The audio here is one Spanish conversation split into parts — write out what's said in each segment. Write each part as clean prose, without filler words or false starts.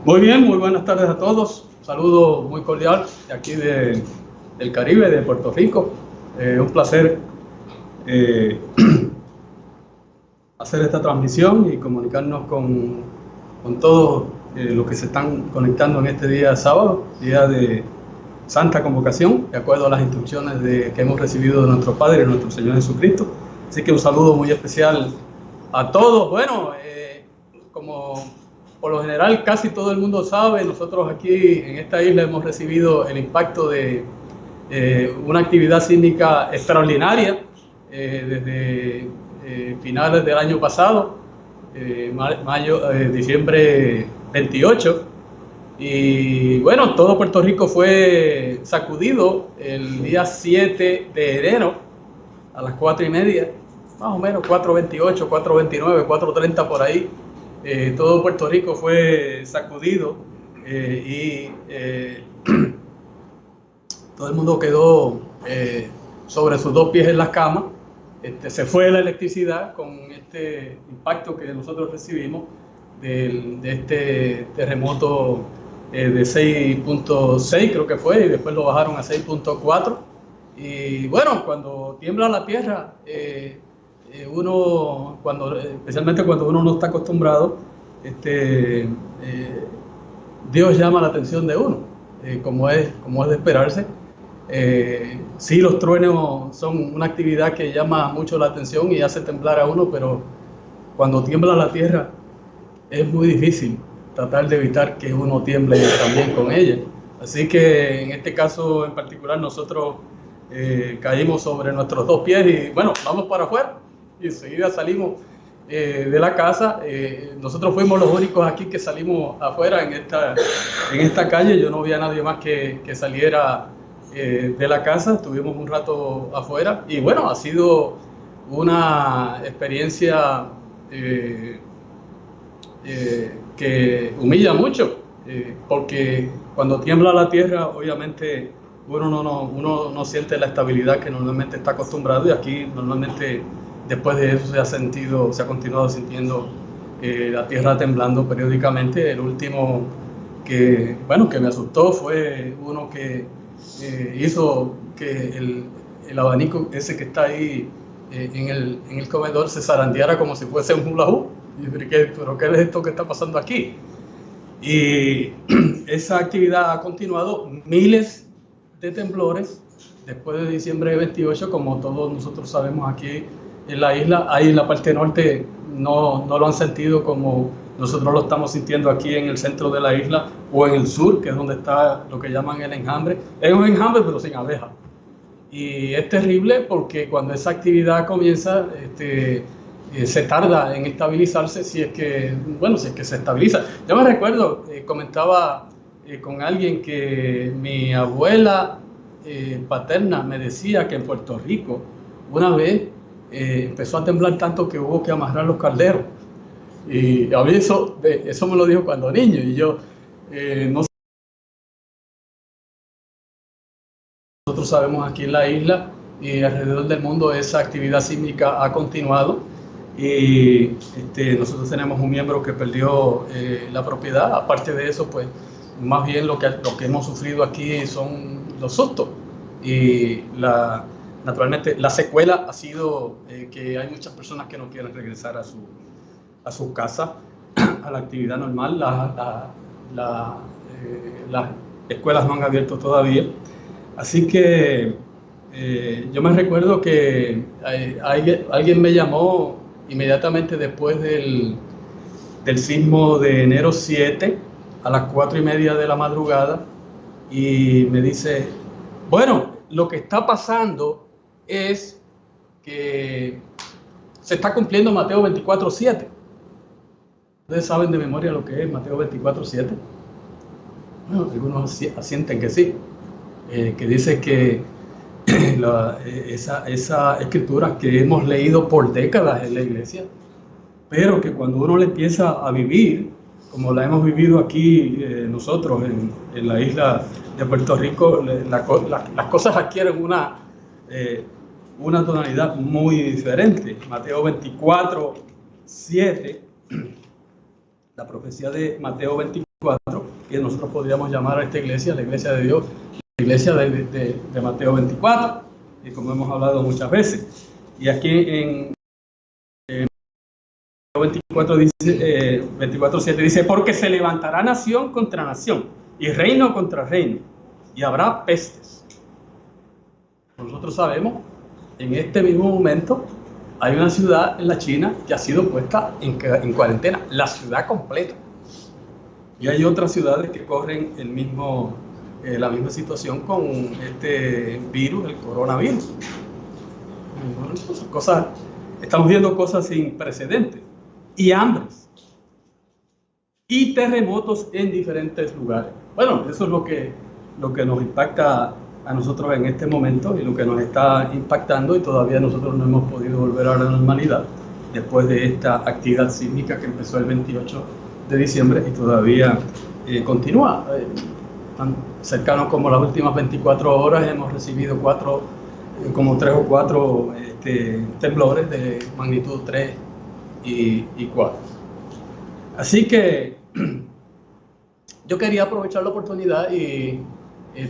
Muy bien, muy buenas tardes a todos. Un saludo muy cordial de aquí del Caribe, de Puerto Rico. Un placer eh, hacer esta transmisión y comunicarnos con todos los que se están conectando en este día sábado, día de Santa Convocación, de acuerdo a las instrucciones que hemos recibido de nuestro Padre y nuestro Señor Jesucristo. Así que un saludo muy especial a todos. Bueno, como por lo general casi todo el mundo sabe, nosotros aquí en esta isla hemos recibido el impacto de una actividad sísmica extraordinaria desde finales del año pasado, diciembre 28. Y bueno, todo Puerto Rico fue sacudido el día 7 de enero a las 4:30, más o menos 4:28, 4:29, 4:30 por ahí. Todo Puerto Rico fue sacudido y todo el mundo quedó sobre sus dos pies en las camas. Se fue la electricidad con este impacto que nosotros recibimos de este terremoto de 6.6 creo que fue, y después lo bajaron a 6.4. Y bueno, cuando tiembla la tierra, especialmente cuando uno no está acostumbrado, Dios llama la atención de uno, como es de esperarse. Sí, los truenos son una actividad que llama mucho la atención y hace temblar a uno, pero cuando tiembla la tierra es muy difícil tratar de evitar que uno tiemble también con ella. Así que en este caso en particular nosotros caímos sobre nuestros dos pies y bueno, vamos para afuera y enseguida salimos de la casa. Nosotros fuimos los únicos aquí que salimos afuera en esta calle. Yo no vi a nadie más que saliera de la casa. Estuvimos un rato afuera y bueno, ha sido una experiencia que humilla mucho, porque cuando tiembla la tierra, obviamente uno no siente la estabilidad que normalmente está acostumbrado, y aquí normalmente después de eso se ha continuado sintiendo la tierra temblando periódicamente. El último que me asustó fue uno que hizo que el abanico ese que está ahí en el comedor se zarandeara como si fuese un hula hoop. Y yo dije, ¿pero qué es esto que está pasando aquí? Y esa actividad ha continuado, miles de temblores después de diciembre de 28, como todos nosotros sabemos aquí en la isla. Ahí en la parte norte no lo han sentido como nosotros lo estamos sintiendo aquí en el centro de la isla, o en el sur, que es donde está lo que llaman el enjambre. Es un enjambre pero sin abejas. Y es terrible porque cuando esa actividad comienza, se tarda en estabilizarse, si es que se estabiliza. Yo me recuerdo, comentaba con alguien que mi abuela paterna me decía que en Puerto Rico una vez empezó a temblar tanto que hubo que amarrar los calderos. Y a mí eso me lo dijo cuando niño, y yo no sé. Nosotros sabemos aquí en la isla y alrededor del mundo esa actividad sísmica ha continuado, y nosotros tenemos un miembro que perdió la propiedad. Aparte de eso, pues más bien lo que hemos sufrido aquí son los sustos, y naturalmente la secuela ha sido que hay muchas personas que no quieren regresar a sus casas, a la actividad normal. Las escuelas no han abierto todavía. Así que yo me recuerdo que alguien me llamó inmediatamente después del sismo de enero 7 a las 4:30 de la madrugada, y me dice, bueno, lo que está pasando es que se está cumpliendo Mateo 24:7. ¿Ustedes saben de memoria lo que es Mateo 24:7? Bueno, algunos asienten que sí. Que dice que esa escritura que hemos leído por décadas en la iglesia, pero que cuando uno la empieza a vivir, como la hemos vivido aquí nosotros en la isla de Puerto Rico, las cosas adquieren una tonalidad muy diferente. Mateo 24:7, la profecía de Mateo 24. 24, que nosotros podríamos llamar a esta iglesia la iglesia de Dios, la iglesia de Mateo 24, y como hemos hablado muchas veces. Y aquí en 24 dice, 24:7 dice, porque se levantará nación contra nación y reino contra reino, y habrá pestes. Nosotros sabemos, en este mismo momento, hay una ciudad en la China que ha sido puesta en cuarentena, la ciudad completa. Y hay otras ciudades que corren la misma situación con este virus, el coronavirus. Estamos viendo cosas sin precedentes. Y hambres. Y terremotos en diferentes lugares. Bueno, eso es lo que nos impacta a nosotros en este momento y lo que nos está impactando, y todavía nosotros no hemos podido volver a la normalidad después de esta actividad sísmica que empezó el 28 de diciembre y todavía continúa. Tan cercanos como las últimas 24 horas hemos recibido como 3 o 4 temblores de magnitud 3 y 4. Así que yo quería aprovechar la oportunidad y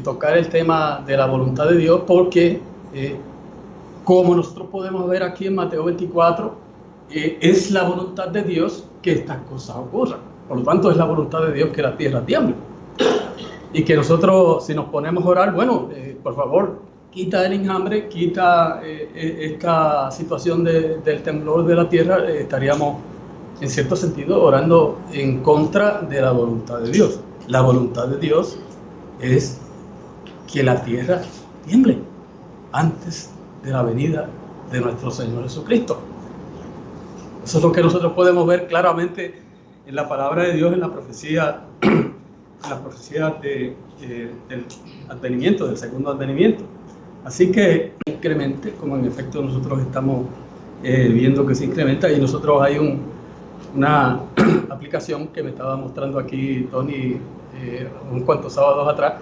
tocar el tema de la voluntad de Dios, porque como nosotros podemos ver aquí en Mateo 24, es la voluntad de Dios que estas cosas ocurran. Por lo tanto, es la voluntad de Dios que la tierra tiemble. Y que nosotros, si nos ponemos a orar, bueno, por favor, quita el enjambre, quita esta situación del temblor de la tierra, estaríamos en cierto sentido orando en contra de la voluntad de Dios. La voluntad de Dios es que la tierra tiemble antes de la venida de nuestro Señor Jesucristo. Eso es lo que nosotros podemos ver claramente en la palabra de Dios, en la profecía del advenimiento, del segundo advenimiento. Así que incremente, como en efecto nosotros estamos viendo que se incrementa, y nosotros hay una aplicación que me estaba mostrando aquí Tony unos cuantos sábados atrás,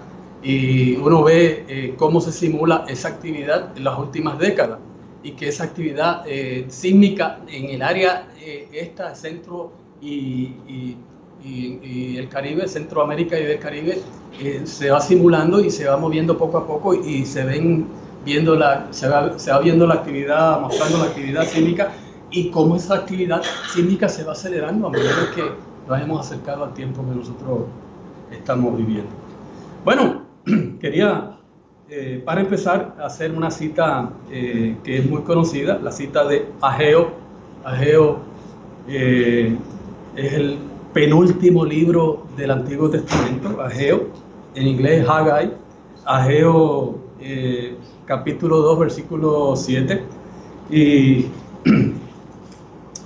y uno ve cómo se simula esa actividad en las últimas décadas, y que esa actividad sísmica en el área centro y el Caribe, Centroamérica y del Caribe, se va simulando y se va moviendo poco a poco, y se va viendo la actividad, mostrando la actividad sísmica, y cómo esa actividad sísmica se va acelerando a medida que nos hemos acercado al tiempo que nosotros estamos viviendo. Bueno, quería para empezar hacer una cita que es muy conocida, la cita de Ageo. Ageo es el penúltimo libro del Antiguo Testamento, Ageo, en inglés Haggai. Ageo capítulo 2, versículo 7, y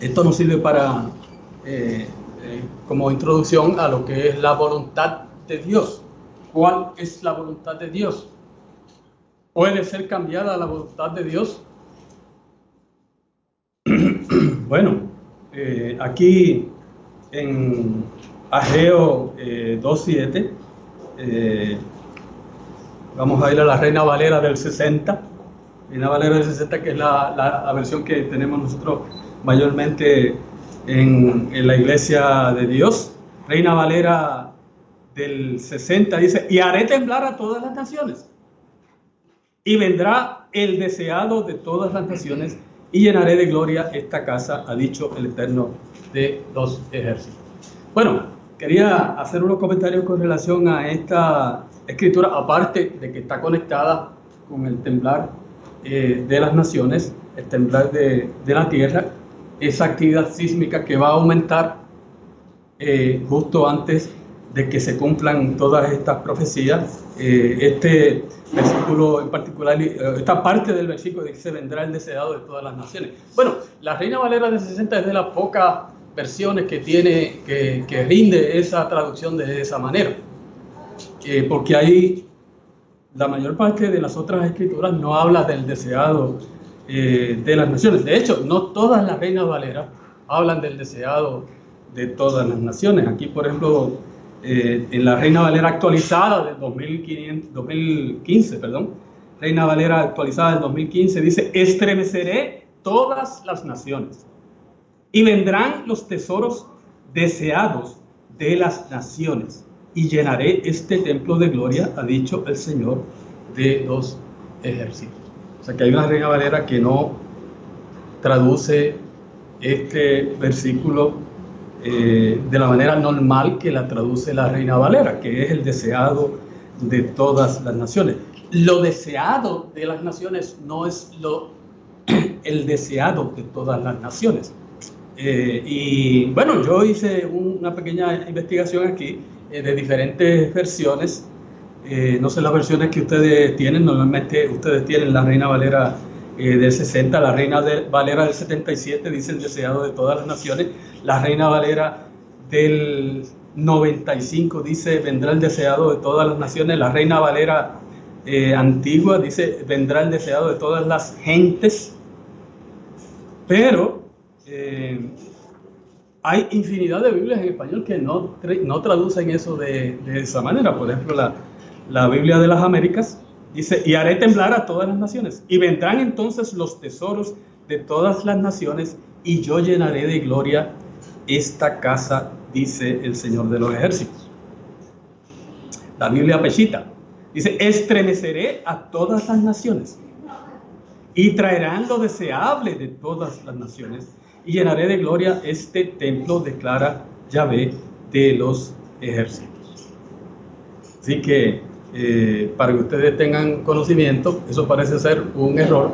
esto nos sirve para como introducción a lo que es la voluntad de Dios. ¿Cuál es la voluntad de Dios? ¿Puede ser cambiada la voluntad de Dios? Bueno, aquí en Ageo 2:7, vamos a ir a la Reina Valera del 60. Reina Valera del 60, que es la versión que tenemos nosotros mayormente en la iglesia de Dios. Reina Valera del 60 dice: y haré temblar a todas las naciones, y vendrá el deseado de todas las naciones, y llenaré de gloria esta casa, ha dicho el Eterno de los ejércitos. Bueno, quería hacer unos comentarios con relación a esta escritura, aparte de que está conectada con el temblar de las naciones, el temblar de la tierra, esa actividad sísmica que va a aumentar justo antes de que se cumplan todas estas profecías. Este versículo en particular, esta parte del versículo dice: vendrá el deseado de todas las naciones. Bueno, la Reina Valera del 60 es de las pocas versiones que tiene, que rinde esa traducción de esa manera, porque ahí la mayor parte de las otras escrituras no habla del deseado de las naciones. De hecho, no todas las Reinas Valeras hablan del deseado de todas las naciones. Aquí, por ejemplo, en la Reina Valera actualizada del 2015, Reina Valera actualizada del 2015 dice: estremeceré todas las naciones, y vendrán los tesoros deseados de las naciones, y llenaré este templo de gloria, ha dicho el Señor de los ejércitos. O sea que hay una Reina Valera que no traduce este versículo de la manera normal que la traduce la Reina Valera, que es el deseado de todas las naciones. Lo deseado de las naciones no es el deseado de todas las naciones. Y bueno, yo hice una pequeña investigación aquí de diferentes versiones. No sé las versiones que ustedes tienen. Normalmente ustedes tienen la Reina Valera del 60, la Reina Valera del 77 dice el deseado de todas las naciones. La Reina Valera del 95 dice vendrá el deseado de todas las naciones. La Reina Valera antigua dice vendrá el deseado de todas las gentes. Pero hay infinidad de Biblias en español que no traducen eso de esa manera. Por ejemplo, la Biblia de las Américas dice, y haré temblar a todas las naciones, y vendrán entonces los tesoros de todas las naciones, y yo llenaré de gloria esta casa, dice el Señor de los ejércitos. La Biblia Peshitta dice, estremeceré a todas las naciones, y traerán lo deseable de todas las naciones, y llenaré de gloria este templo, declara Yahvé de los ejércitos. Así que para que ustedes tengan conocimiento, eso parece ser un error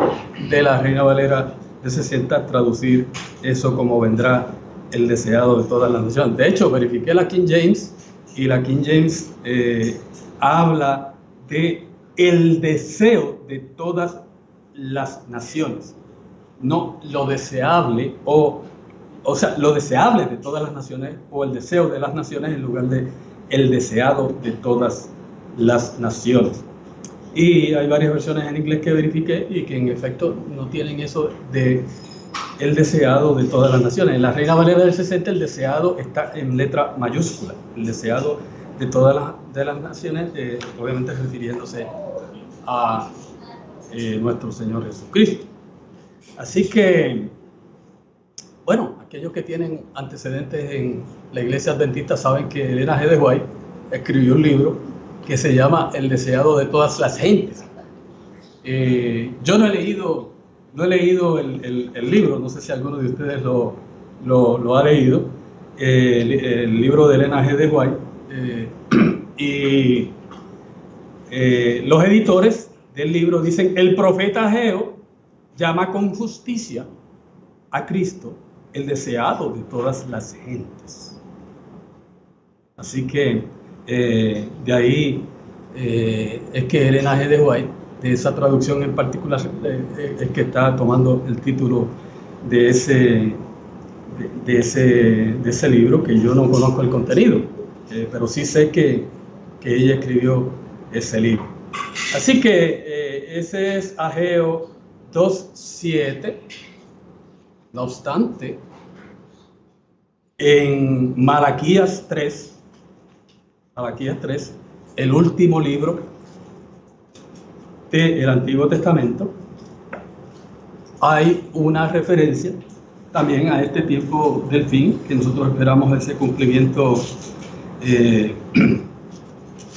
de la Reina Valera de 60, traducir eso como vendrá el deseado de todas las naciones. De hecho, verifiqué la King James, y la King James habla de el deseo de todas las naciones, no lo deseable, o sea, lo deseable de todas las naciones, o el deseo de las naciones, en lugar de el deseado de todas las naciones. Y hay varias versiones en inglés que verifiqué y que en efecto no tienen eso de el deseado de todas las naciones. En la Reina Valera del 60 el deseado está en letra mayúscula, el deseado de todas las naciones, obviamente refiriéndose a nuestro Señor Jesucristo. Así que, bueno, aquellos que tienen antecedentes en la Iglesia Adventista saben que Elena G. de White escribió un libro que se llama El deseado de todas las gentes. Yo no he leído el libro, no sé si alguno de ustedes lo ha leído, el libro de Elena G. de White, y los editores del libro dicen, el profeta Ageo llama con justicia a Cristo el deseado de todas las gentes. Así que de ahí es que Elena G. de White, de esa traducción en particular, es que está tomando el título de ese libro, que yo no conozco el contenido, pero sí sé que ella escribió ese libro. Así que ese es Ageo 2:7. No obstante, en Malaquías 3, el último libro del Antiguo Testamento, hay una referencia también a este tiempo del fin, que nosotros esperamos ese cumplimiento,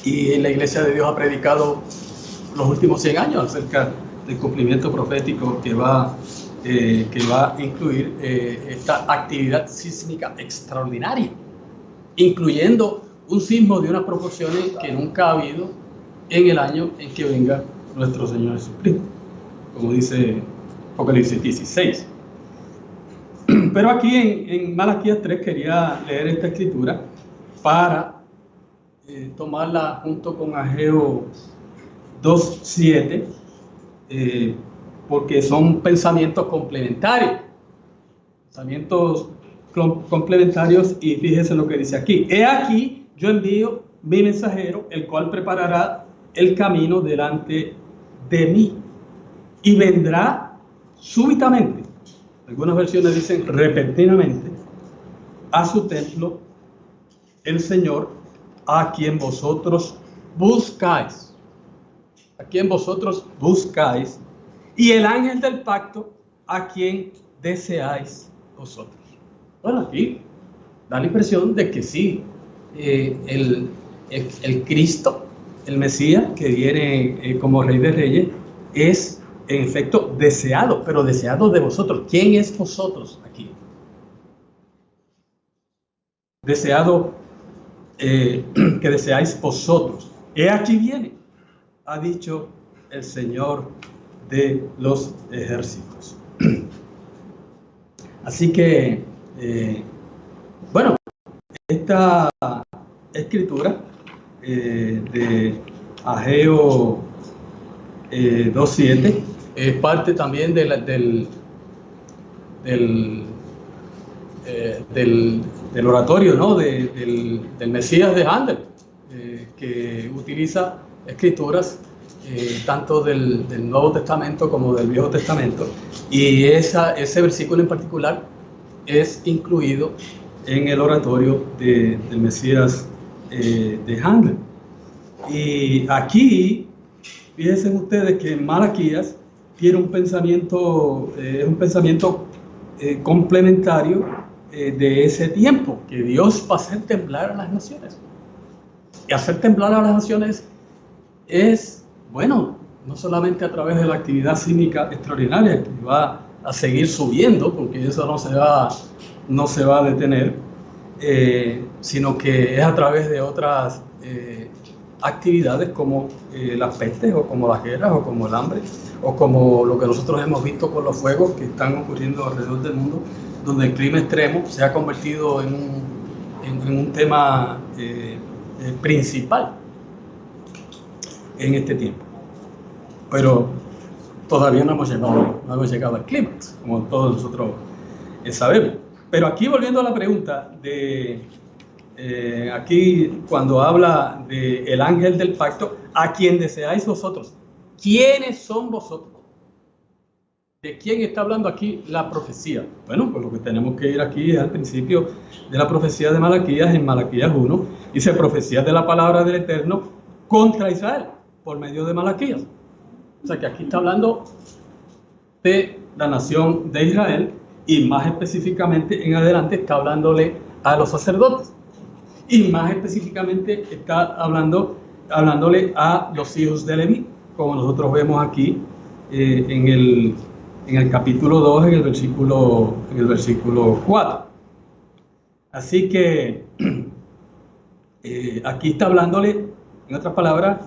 y la Iglesia de Dios ha predicado los últimos 100 años acerca del cumplimiento profético que va a incluir esta actividad sísmica extraordinaria, incluyendo un sismo de unas proporciones que nunca ha habido en el año en que venga nuestro Señor Jesucristo, como dice Apocalipsis 16. Pero aquí en Malaquías 3 quería leer esta escritura para tomarla junto con Ageo 2:7, porque son pensamientos complementarios. Y fíjese lo que dice aquí. He aquí, yo envío mi mensajero, el cual preparará el camino delante de mí, y vendrá súbitamente, algunas versiones dicen repentinamente, a su templo el Señor, a quien vosotros buscáis. A quien vosotros buscáis, y el ángel del pacto, a quien deseáis vosotros. Bueno, aquí da la impresión de que sí, el Cristo, el Mesías, que viene como Rey de Reyes, es en efecto deseado, pero deseado de vosotros. ¿Quién es vosotros aquí? Deseado, que deseáis vosotros. He aquí viene, ha dicho el Señor de los ejércitos. Así que, bueno, esta escritura de Ageo 2:7 es parte también del oratorio, ¿no? del Mesías de Handel, que utiliza escrituras tanto del Nuevo Testamento como del Viejo Testamento, y ese versículo en particular es incluido en el oratorio del Mesías de Handel. Y aquí, fíjense ustedes que Malaquías tiene un pensamiento, complementario de ese tiempo, que Dios va a hacer temblar a las naciones. Y hacer temblar a las naciones es, bueno, no solamente a través de la actividad sísmica extraordinaria, que va a seguir subiendo, porque eso no se va a detener, sino que es a través de otras actividades como las pestes, o como las guerras, o como el hambre, o como lo que nosotros hemos visto con los fuegos que están ocurriendo alrededor del mundo, donde el clima extremo se ha convertido en un tema principal en este tiempo. Pero todavía no hemos llegado al clímax, como todos nosotros sabemos. Pero aquí, volviendo a la pregunta de aquí, cuando habla del ángel del pacto, a quien deseáis vosotros, ¿quiénes son vosotros? ¿De quién está hablando aquí la profecía? Bueno, pues lo que tenemos que ir aquí es al principio de la profecía de Malaquías, en Malaquías 1, dice: profecía de la palabra del Eterno contra Israel, por medio de Malaquías. O sea que aquí está hablando de la nación de Israel, y más específicamente en adelante está hablándole a los sacerdotes, y más específicamente está hablándole a los hijos de Leví, como nosotros vemos aquí en el capítulo 2, en el versículo 4. Así que aquí está hablándole, en otras palabras,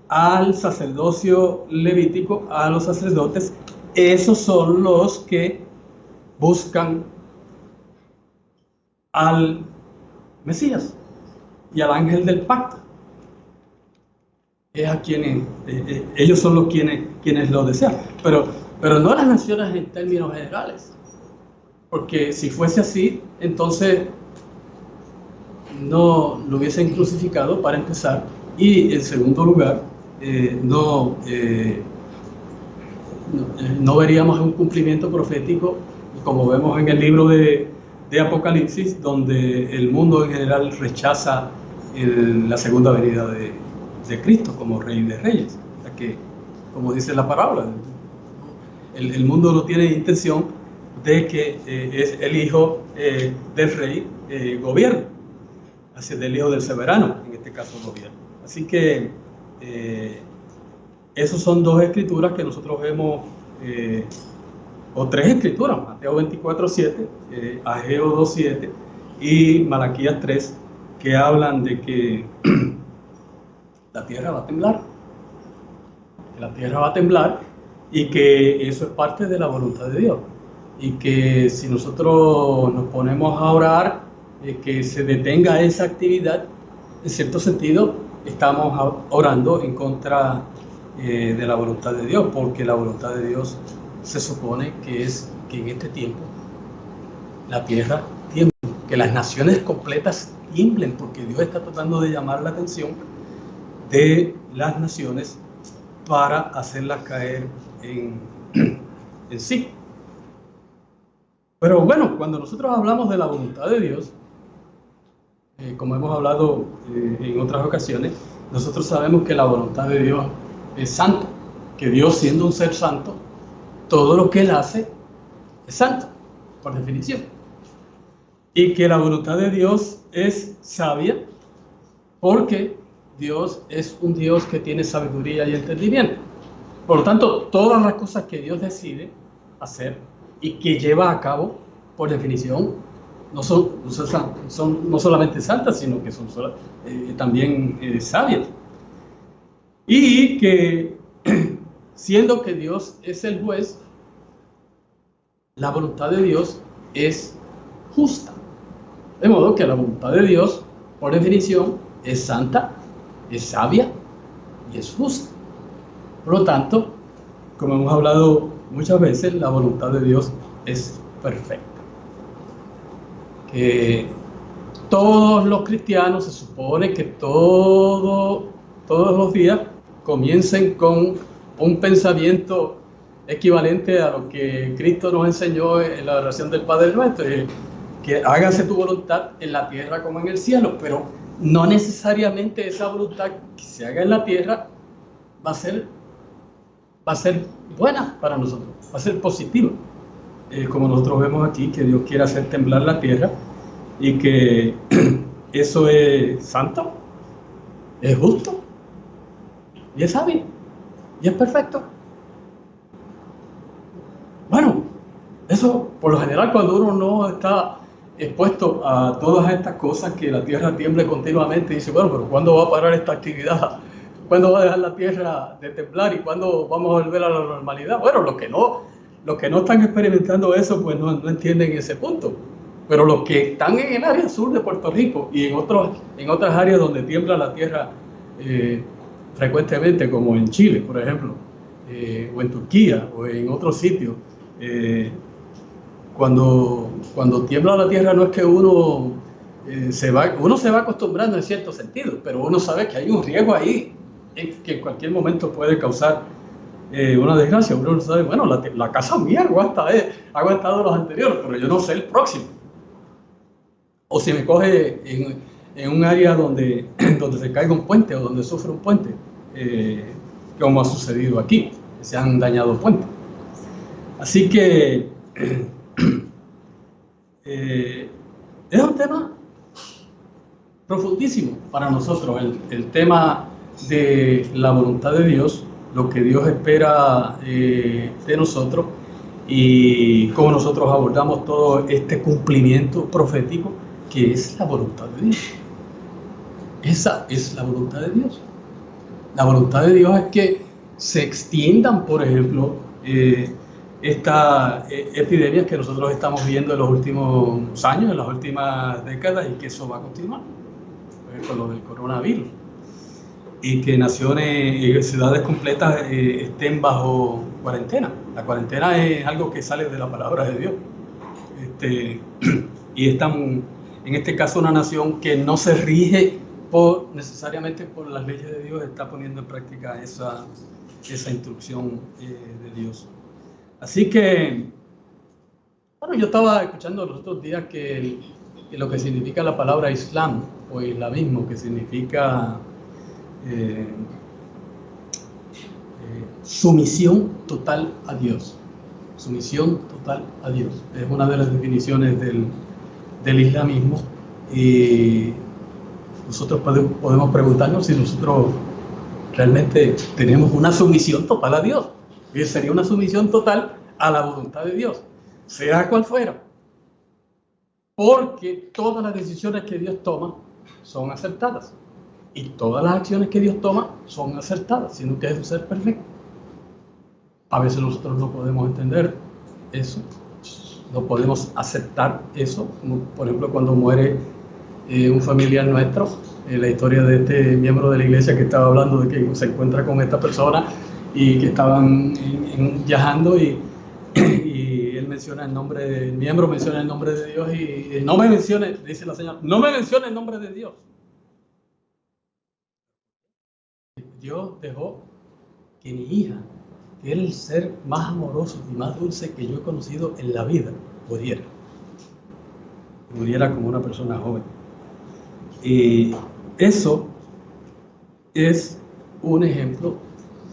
al sacerdocio levítico, a los sacerdotes. Esos son los que buscan al Mesías y al ángel del pacto. Es a quienes, ellos son los quienes lo desean, pero no las naciones en términos generales, porque si fuese así, entonces no lo hubiesen crucificado, para empezar, y en segundo lugar, no veríamos un cumplimiento profético como vemos en el libro de Apocalipsis, donde el mundo en general rechaza la segunda venida de Cristo como Rey de Reyes. O sea que, como dice la parábola, el mundo no tiene intención de que es el hijo del rey gobierne, así del hijo del soberano, en este caso gobierno. Así que esas son dos escrituras que nosotros vemos, o tres escrituras: Mateo 24:7, Ageo 2:7 y Malaquías 3, que hablan de que la tierra va a temblar. La tierra va a temblar, y que eso es parte de la voluntad de Dios. Y que si nosotros nos ponemos a orar, que se detenga esa actividad, en cierto sentido, estamos orando en contra de la voluntad de Dios, porque la voluntad de Dios se supone que es que en este tiempo la tierra tiemble, que las naciones completas tiemblen, porque Dios está tratando de llamar la atención de las naciones para hacerlas caer en sí. Pero bueno, cuando nosotros hablamos de la voluntad de Dios, como hemos hablado en otras ocasiones, nosotros sabemos que la voluntad de Dios es santa, que Dios, siendo un ser santo, todo lo que Él hace es santo, por definición. Y que la voluntad de Dios es sabia, porque Dios es un Dios que tiene sabiduría y entendimiento. Por lo tanto, todas las cosas que Dios decide hacer y que lleva a cabo, por definición, no solamente santas, sino que son también sabias. Y que, siendo que Dios es el juez, la voluntad de Dios es justa. De modo que la voluntad de Dios, por definición, es santa, es sabia y es justa. Por lo tanto, como hemos hablado muchas veces, la voluntad de Dios es perfecta. Que todos los cristianos se supone que todos los días comiencen con un pensamiento equivalente a lo que Cristo nos enseñó en la oración del Padre Nuestro, que hágase tu voluntad en la tierra como en el cielo, pero no necesariamente esa voluntad que se haga en la tierra va a ser buena para nosotros, va a ser positiva. Como nosotros vemos aquí, que Dios quiere hacer temblar la tierra y que eso es santo, es justo y es sabio y es perfecto. Bueno, eso por lo general cuando uno no está expuesto a todas estas cosas, que la tierra tiemble continuamente, dice, bueno, pero ¿cuándo va a parar esta actividad? ¿Cuándo va a dejar la tierra de temblar y cuándo vamos a volver a la normalidad? Bueno, los que no están experimentando eso, pues no entienden ese punto. Pero los que están en el área sur de Puerto Rico y en otras áreas donde tiembla la tierra frecuentemente, como en Chile, por ejemplo, o en Turquía, o en otros sitios, cuando tiembla la tierra no es que uno se va acostumbrando en cierto sentido, pero uno sabe que hay un riesgo ahí que en cualquier momento puede causar una desgracia. Uno sabe, bueno, la casa mía ha aguantado los anteriores, pero yo no sé el próximo. O si me coge en un área donde se caiga un puente o donde sufre un puente, como ha sucedido aquí, que se han dañado puentes. Así que es un tema profundísimo para nosotros, el tema de la voluntad de Dios, lo que Dios espera de nosotros y cómo nosotros abordamos todo este cumplimiento profético que es la voluntad de Dios. Esa es la voluntad de Dios. La voluntad de Dios es que se extiendan, por ejemplo, estas epidemias que nosotros estamos viendo en los últimos años, en las últimas décadas, y que eso va a continuar con lo del coronavirus, y que naciones y ciudades completas estén bajo cuarentena. La cuarentena es algo que sale de la palabra de Dios, y están, en este caso, una nación que no se rige necesariamente por las leyes de Dios, está poniendo en práctica esa instrucción de Dios. Así que, bueno, yo estaba escuchando los otros días que lo que significa la palabra Islam o islamismo, que significa sumisión total a Dios. Sumisión total a Dios. Es una de las definiciones del islamismo. Y nosotros podemos preguntarnos si nosotros realmente tenemos una sumisión total a Dios. Y sería una sumisión total a la voluntad de Dios, sea cual fuera. Porque todas las decisiones que Dios toma son acertadas. Y todas las acciones que Dios toma son acertadas, sino que es un ser perfecto. A veces nosotros no podemos entender eso, no podemos aceptar eso, como por ejemplo cuando muere un familiar nuestro, la historia de este miembro de la iglesia que estaba hablando de que se encuentra con esta persona y que estaban viajando y él menciona el miembro menciona el nombre de Dios y no me mencione, dice la señora, no me mencione el nombre de Dios. Dios dejó que mi hija, que era el ser más amoroso y más dulce que yo he conocido en la vida, muriera como una persona joven. Y eso es un ejemplo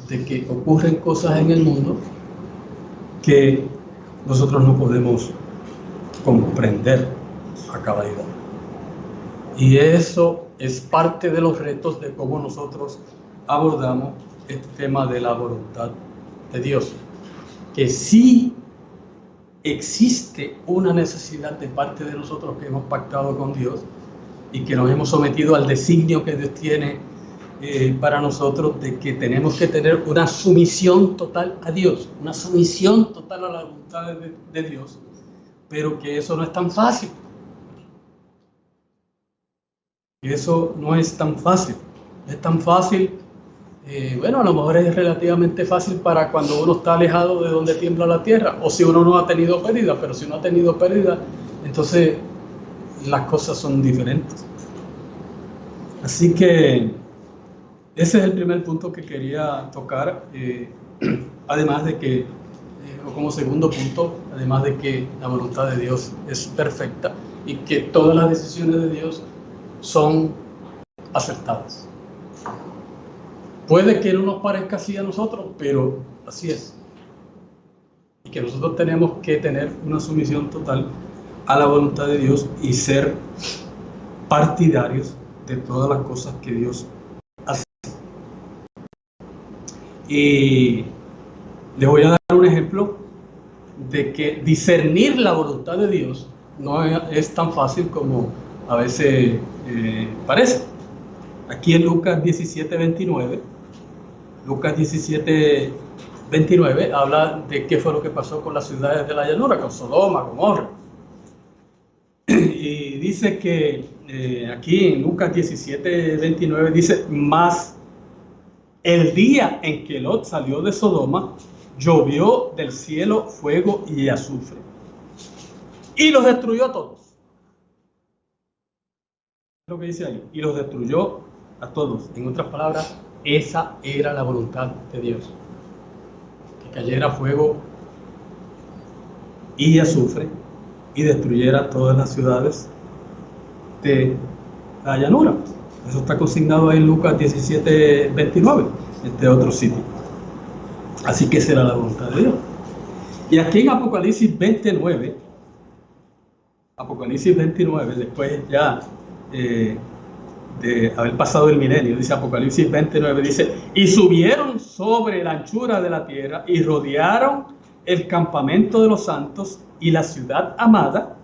de que ocurren cosas en el mundo que nosotros no podemos comprender a cabalidad. Y eso es parte de los retos de cómo nosotros abordamos este tema de la voluntad de Dios. Que sí existe una necesidad de parte de nosotros que hemos pactado con Dios y que nos hemos sometido al designio que Dios tiene para nosotros, de que tenemos que tener una sumisión total a Dios, una sumisión total a la voluntad de Dios, pero que eso no es tan fácil. Eso no es tan fácil. Es tan fácil, bueno, a lo mejor es relativamente fácil para cuando uno está alejado de donde tiembla la tierra, o si uno no ha tenido pérdida, pero si uno ha tenido pérdida, entonces las cosas son diferentes. Así que ese es el primer punto que quería tocar, además de que, o como segundo punto, además de que la voluntad de Dios es perfecta y que todas las decisiones de Dios son acertadas. Puede que no nos parezca así a nosotros, pero así es. Y que nosotros tenemos que tener una sumisión total a la voluntad de Dios y ser partidarios de todas las cosas que Dios hace. Y les voy a dar un ejemplo de que discernir la voluntad de Dios no es tan fácil como a veces parece. Aquí en Lucas 17:29, Lucas 17:29 habla de qué fue lo que pasó con las ciudades de la llanura, con Sodoma, Gomorra. Y dice que aquí en Lucas 17:29 dice: mas el día en que Lot salió de Sodoma, llovió del cielo fuego y azufre, y los destruyó a todos. Es lo que dice ahí, y los destruyó a todos. En otras palabras, esa era la voluntad de Dios, que cayera fuego y azufre y destruyera todas las ciudades de la llanura. Eso está consignado ahí en Lucas 17:29, este otro sitio. Así que esa era la voluntad de Dios. Y aquí en Apocalipsis 29, después ya de haber pasado el milenio, dice Apocalipsis 29, dice: y subieron sobre la anchura de la tierra y rodearon el campamento de los santos y la ciudad amada,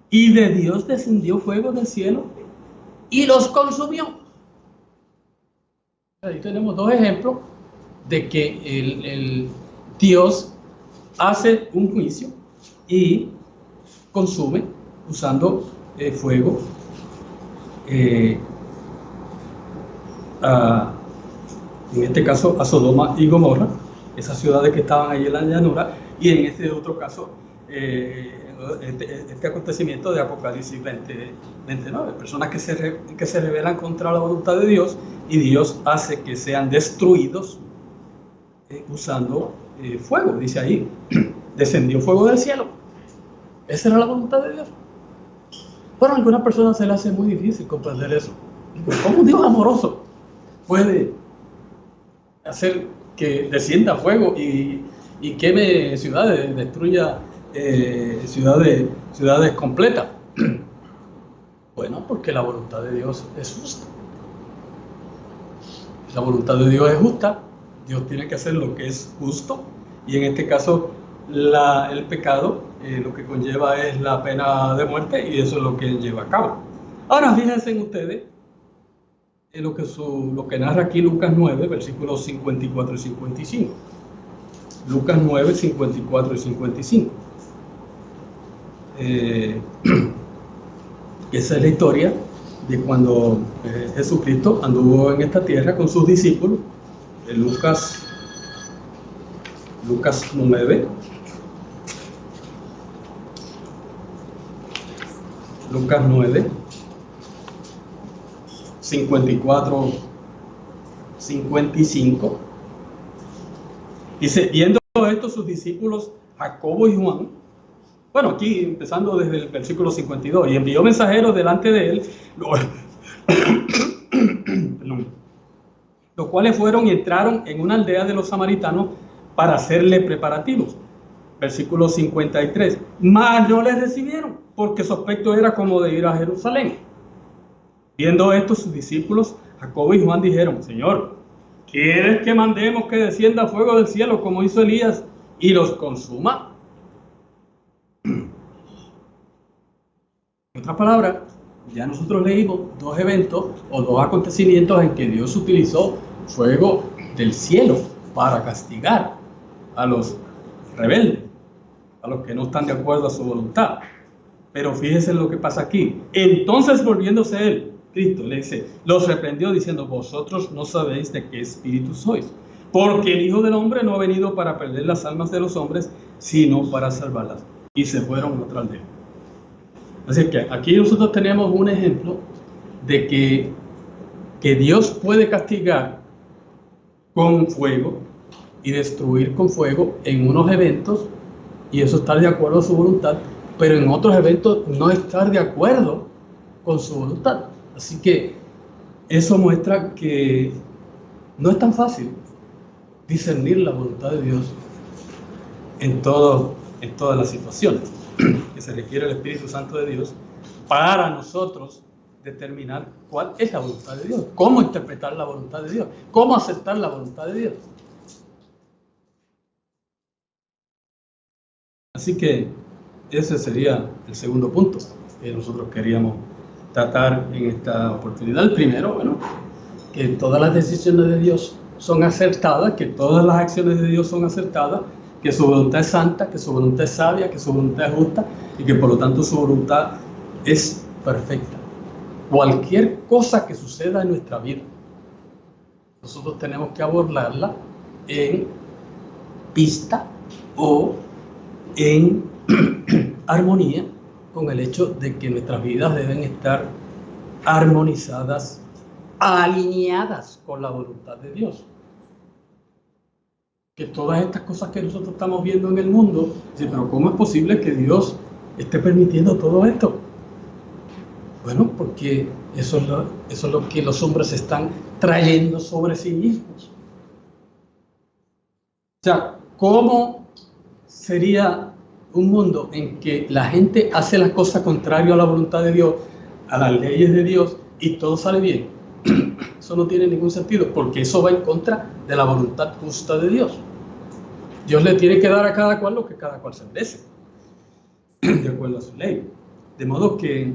y de Dios descendió fuego del cielo y los consumió. Ahí tenemos dos ejemplos de que el Dios hace un juicio y consume usando fuego en este caso a Sodoma y Gomorra, esas ciudades que estaban allí en la llanura, y en este otro caso este acontecimiento de Apocalipsis 29, personas que se rebelan contra la voluntad de Dios, y Dios hace que sean destruidos usando fuego. Dice ahí: descendió fuego del cielo. Esa era la voluntad de Dios. Bueno, a algunas personas se les hace muy difícil comprender eso. ¿Cómo un Dios amoroso puede hacer que descienda fuego y queme ciudades, destruya ciudades completas? Bueno, porque la voluntad de Dios es justa. La voluntad de Dios es justa. Dios tiene que hacer lo que es justo, y en este caso el pecado lo que conlleva es la pena de muerte, y eso es lo que él lleva a cabo. Ahora fíjense en ustedes en lo que narra aquí Lucas 9, versículos 54 y 55. Lucas 9, 54 y 55. Esa es la historia de cuando Jesucristo anduvo en esta tierra con sus discípulos. Lucas 9. Lucas 9, 54, 55. Dice: viendo esto sus discípulos Jacobo y Juan, bueno, aquí empezando desde el versículo 52, y envió mensajeros delante de él, los cuales fueron y entraron en una aldea de los samaritanos para hacerle preparativos. Versículo 53. Mas no les recibieron, porque su aspecto era como de ir a Jerusalén. Viendo esto, sus discípulos, Jacobo y Juan, dijeron: Señor, ¿quieres que mandemos que descienda fuego del cielo como hizo Elías y los consuma? En otras palabras, ya nosotros leímos dos eventos o dos acontecimientos en que Dios utilizó fuego del cielo para castigar a los rebeldes, a los que no están de acuerdo a su voluntad. Pero fíjense en lo que pasa aquí. Entonces, volviéndose él, Cristo le dice, los reprendió diciendo: vosotros no sabéis de qué espíritu sois, porque el Hijo del Hombre no ha venido para perder las almas de los hombres, sino para salvarlas. Y se fueron a otra aldea. Así que aquí nosotros tenemos un ejemplo de que Dios puede castigar con fuego y destruir con fuego en unos eventos, y eso estar de acuerdo a su voluntad, pero en otros eventos no estar de acuerdo con su voluntad. Así que eso muestra que no es tan fácil discernir la voluntad de Dios en todas las situaciones, que se requiere el Espíritu Santo de Dios para nosotros determinar cuál es la voluntad de Dios, cómo interpretar la voluntad de Dios, cómo aceptar la voluntad de Dios. Así que ese sería el segundo punto que nosotros queríamos tratar en esta oportunidad. El primero, bueno, que todas las decisiones de Dios son acertadas, que todas las acciones de Dios son acertadas, que su voluntad es santa, que su voluntad es sabia, que su voluntad es justa y que por lo tanto su voluntad es perfecta. Cualquier cosa que suceda en nuestra vida, nosotros tenemos que abordarla en pista o en armonía con el hecho de que nuestras vidas deben estar armonizadas, alineadas con la voluntad de Dios. Que todas estas cosas que nosotros estamos viendo en el mundo, pero ¿cómo es posible que Dios esté permitiendo todo esto? Bueno, porque eso es lo que los hombres están trayendo sobre sí mismos. O sea, ¿cómo sería un mundo en que la gente hace las cosas contrario a la voluntad de Dios, a las leyes de Dios, y todo sale bien? Eso no tiene ningún sentido, porque eso va en contra de la voluntad justa de Dios. Dios le tiene que dar a cada cual lo que cada cual se merece, de acuerdo a su ley. De modo que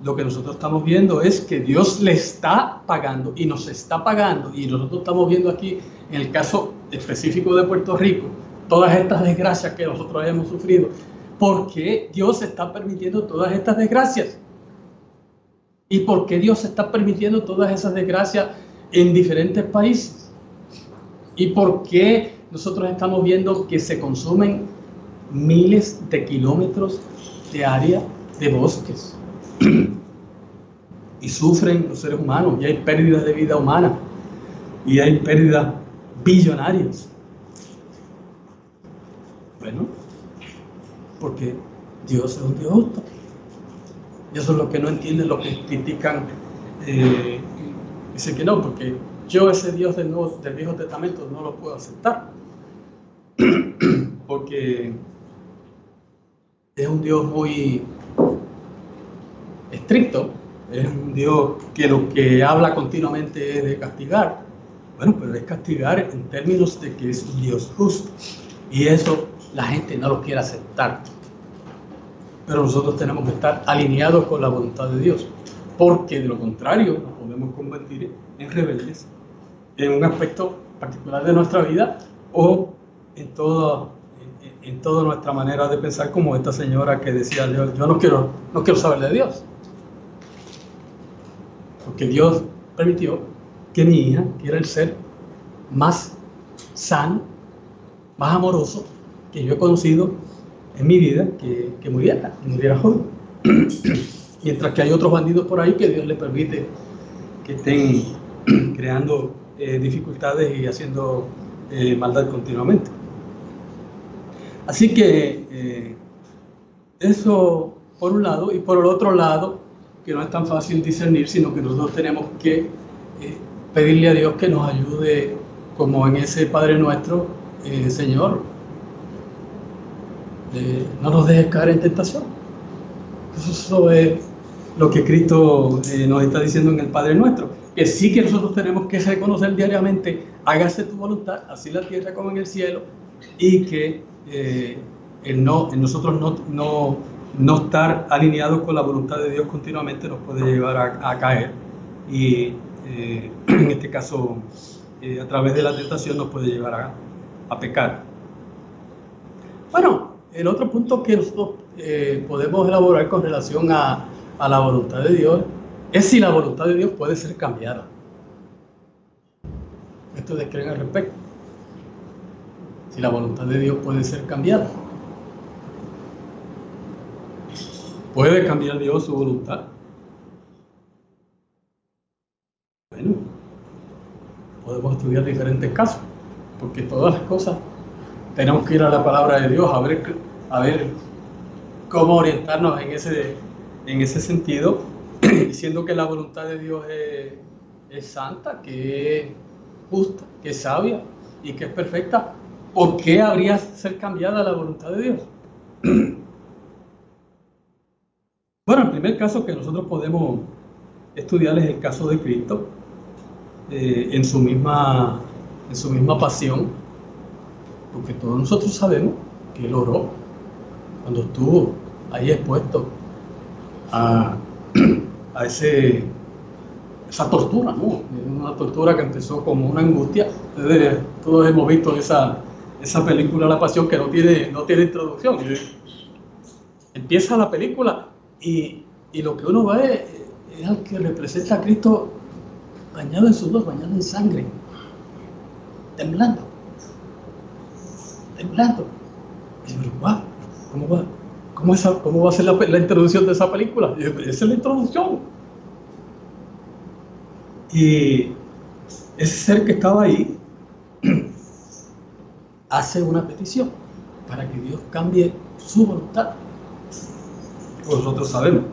lo que nosotros estamos viendo es que Dios le está pagando y nos está pagando, y nosotros estamos viendo aquí, en el caso específico de Puerto Rico, todas estas desgracias que nosotros hemos sufrido. ¿Por qué Dios está permitiendo todas estas desgracias? ¿Y por qué Dios está permitiendo todas esas desgracias en diferentes países? ¿Y por qué nosotros estamos viendo que se consumen miles de kilómetros de área de bosques? Y sufren los seres humanos, y hay pérdidas de vida humana, y hay pérdidas billonarias. Bueno, porque Dios es un Dios justo. Y eso es lo que no entienden los que critican. Dicen que no, porque yo ese Dios del Viejo Testamento no lo puedo aceptar. Porque es un Dios muy estricto, es un Dios que lo que habla continuamente es de castigar. Bueno, pero es castigar en términos de que es un Dios justo. Y eso la gente no lo quiere aceptar. Pero nosotros tenemos que estar alineados con la voluntad de Dios, porque de lo contrario nos podemos convertir en rebeldes en un aspecto particular de nuestra vida o en toda nuestra manera de pensar, como esta señora que decía: yo no quiero saber de Dios, porque Dios permitió que mi hija, que era el ser más sano, más amoroso que yo he conocido en mi vida, que muriera joven. Mientras que hay otros bandidos por ahí que Dios les permite que estén creando dificultades y haciendo maldad continuamente. Así que eso por un lado, y por el otro lado, que no es tan fácil discernir, sino que nosotros tenemos que pedirle a Dios que nos ayude, como en ese Padre Nuestro: Señor, no nos dejes caer en tentación. Eso es lo que Cristo nos está diciendo en el Padre Nuestro, que sí que nosotros tenemos que reconocer diariamente, hágase tu voluntad, así en la tierra como en el cielo, y que en nosotros no estar alineados con la voluntad de Dios continuamente nos puede llevar a caer, y en este caso a través de la tentación nos puede llevar a pecar. Bueno, el otro punto que nosotros podemos elaborar con relación a la voluntad de Dios es si la voluntad de Dios puede ser cambiada. ¿Ustedes creen al respecto? Si la voluntad de Dios puede ser cambiada. ¿Puede cambiar Dios su voluntad? Bueno, podemos estudiar diferentes casos, porque todas las cosas tenemos que ir a la palabra de Dios a ver cómo orientarnos en ese sentido, diciendo que la voluntad de Dios es santa, que es justa, que es sabia y que es perfecta. ¿Por qué habría de ser cambiada la voluntad de Dios? Bueno, el primer caso que nosotros podemos estudiar es el caso de Cristo, en su misma pasión, porque todos nosotros sabemos que Él oró cuando estuvo ahí expuesto a esa tortura, ¿no? Una tortura que empezó como una angustia. Todos hemos visto esa película La Pasión, que no tiene introducción. Empieza la película y lo que uno ve es al que representa a Cristo bañado en sudor, bañado en sangre, temblando. Y yo, wow, ¿cómo va a ser la introducción de esa película? Y yo, esa es la introducción. Y ese ser que estaba ahí hace una petición para que Dios cambie su voluntad. Nosotros sabemos.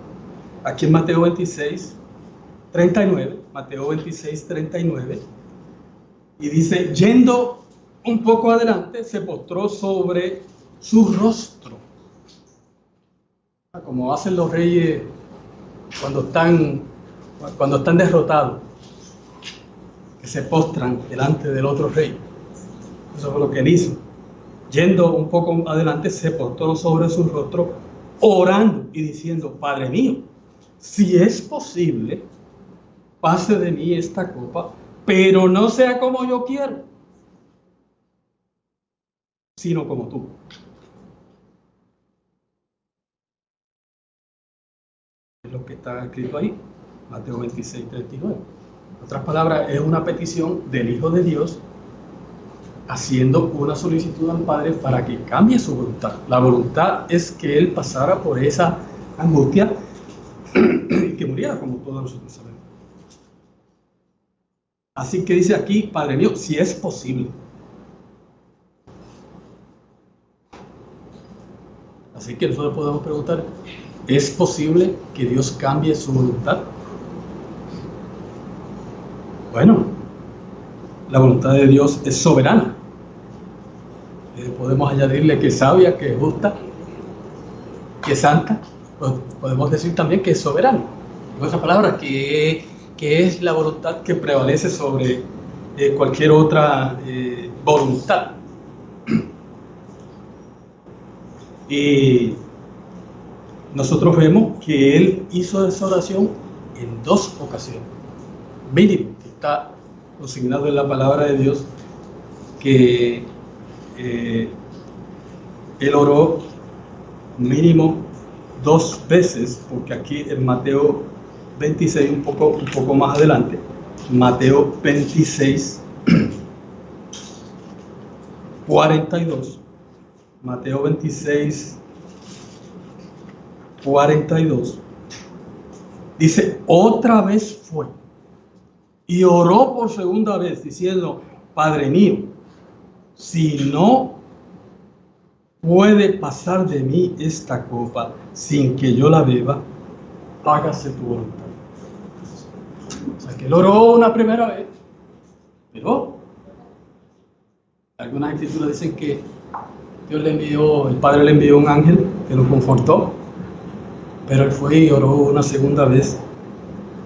Aquí en Mateo 26, 39, Mateo 26, 39, y dice, yendo un poco adelante, se postró sobre su rostro, como hacen los reyes cuando están derrotados, que se postran delante del otro rey. Eso fue lo que él hizo. Yendo un poco adelante, se postró sobre su rostro, orando y diciendo, Padre mío, si es posible, pase de mí esta copa, pero no sea como yo quiero, sino como tú. Es lo que está escrito ahí, Mateo 26, 39. En otras palabras, es una petición del Hijo de Dios haciendo una solicitud al Padre para que cambie su voluntad. La voluntad es que Él pasara por esa angustia y que muriera, como todos nosotros sabemos. Así que dice aquí, Padre mío, si es posible. Así que nosotros podemos preguntar, ¿es posible que Dios cambie su voluntad? Bueno, la voluntad de Dios es soberana. Podemos añadirle que es sabia, que es justa, que es santa. Podemos decir también que es soberana. En otras palabras, que es la voluntad que prevalece sobre cualquier otra voluntad. Y nosotros vemos que Él hizo esa oración en 2 ocasiones. Mínimo, que está consignado en la palabra de Dios, que Él oró mínimo 2 veces, porque aquí en Mateo 26, un poco más adelante, Mateo 26, 42, Mateo 26, 42, dice, otra vez fue y oró por segunda vez, diciendo, Padre mío, si no puede pasar de mí esta copa sin que yo la beba, hágase tu voluntad. O sea, que él oró una primera vez, pero algunas escrituras dicen que el Padre le envió un ángel que lo confortó, Pero él fue y oró una segunda vez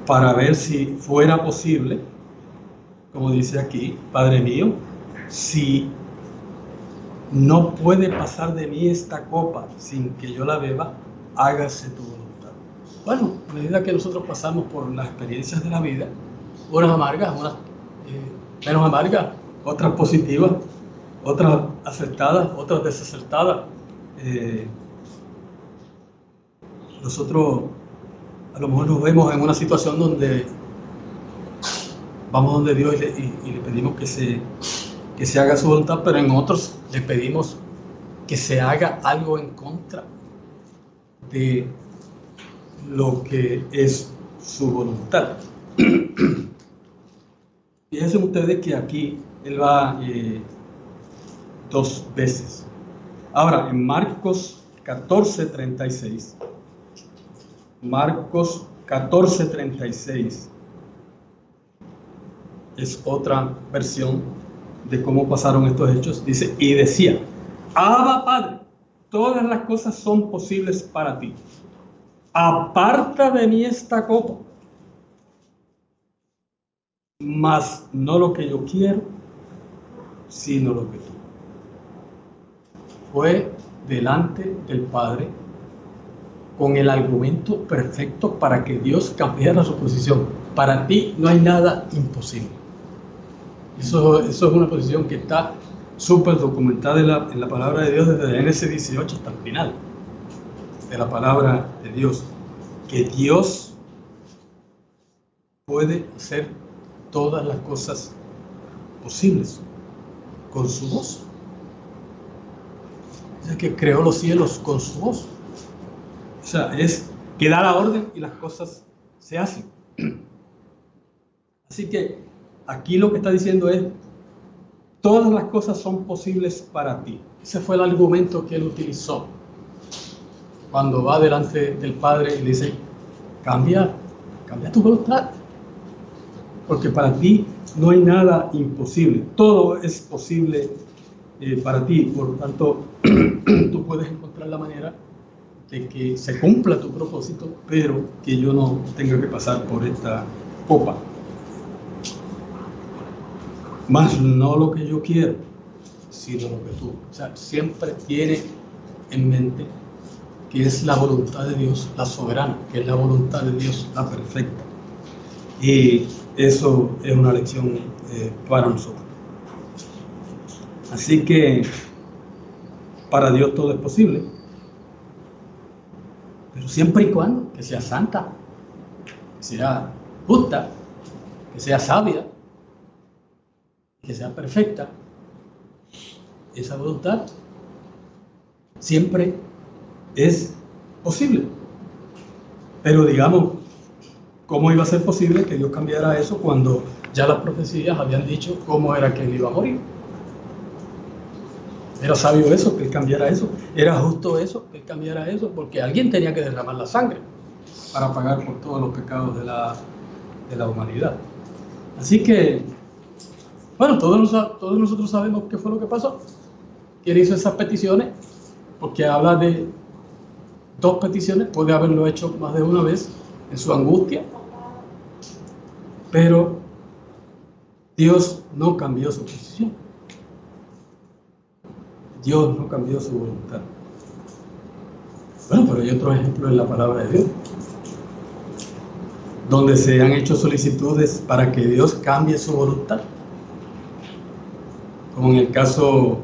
para ver si fuera posible, como dice aquí, Padre mío, si no puede pasar de mí esta copa sin que yo la beba, hágase tu voluntad. Bueno, a medida que nosotros pasamos por las experiencias de la vida, unas amargas, unas menos amargas, otras positivas, otras acertadas, otras desacertadas, nosotros a lo mejor nos vemos en una situación donde vamos donde Dios y le pedimos que se haga su voluntad, pero en otros le pedimos que se haga algo en contra de lo que es su voluntad. Fíjense ustedes que aquí él va 2 veces. Ahora, en Marcos 14:36, Marcos 14:36 es otra versión de cómo pasaron estos hechos. Dice, y decía, Abba Padre, todas las cosas son posibles para ti. Aparta de mí esta copa, mas no lo que yo quiero, sino lo que tú. Fue delante del Padre con el argumento perfecto para que Dios cambiara su posición. Para ti no hay nada imposible. Eso es una posición que está súper documentada en la palabra de Dios desde Génesis 18 hasta el final de la palabra de Dios. Que Dios puede hacer todas las cosas posibles con su voz. O sea, que creó los cielos con su voz. O sea, es que da la orden y las cosas se hacen. Así que aquí lo que está diciendo es, todas las cosas son posibles para ti. Ese fue el argumento que él utilizó cuando va delante del Padre y le dice, cambia tu voluntad, porque para ti no hay nada imposible, todo es posible para ti. Por lo tanto, tú puedes encontrar la manera de que se cumpla tu propósito, pero que yo no tenga que pasar por esta copa. Más no lo que yo quiero, sino lo que tú. O sea, siempre tiene en mente que es la voluntad de Dios, la soberana, que es la voluntad de Dios, la perfecta. Y eso es una lección para nosotros. Así que para Dios todo es posible, pero siempre y cuando que sea santa, que sea justa, que sea sabia, que sea perfecta. Esa voluntad siempre es posible. Pero digamos, ¿cómo iba a ser posible que Dios cambiara eso cuando ya las profecías habían dicho cómo era que él iba a morir? Era sabio eso, que él cambiara eso. Era justo eso, que él cambiara eso, porque alguien tenía que derramar la sangre para pagar por todos los pecados de la humanidad. Así que, bueno, todos nosotros sabemos qué fue lo que pasó. ¿Quién hizo esas peticiones? Porque habla de 2 peticiones, puede haberlo hecho más de una vez en su angustia, pero Dios no cambió su posición. Dios no cambió su voluntad. Bueno, pero hay otro ejemplo en la palabra de Dios, donde se han hecho solicitudes para que Dios cambie su voluntad, como en el caso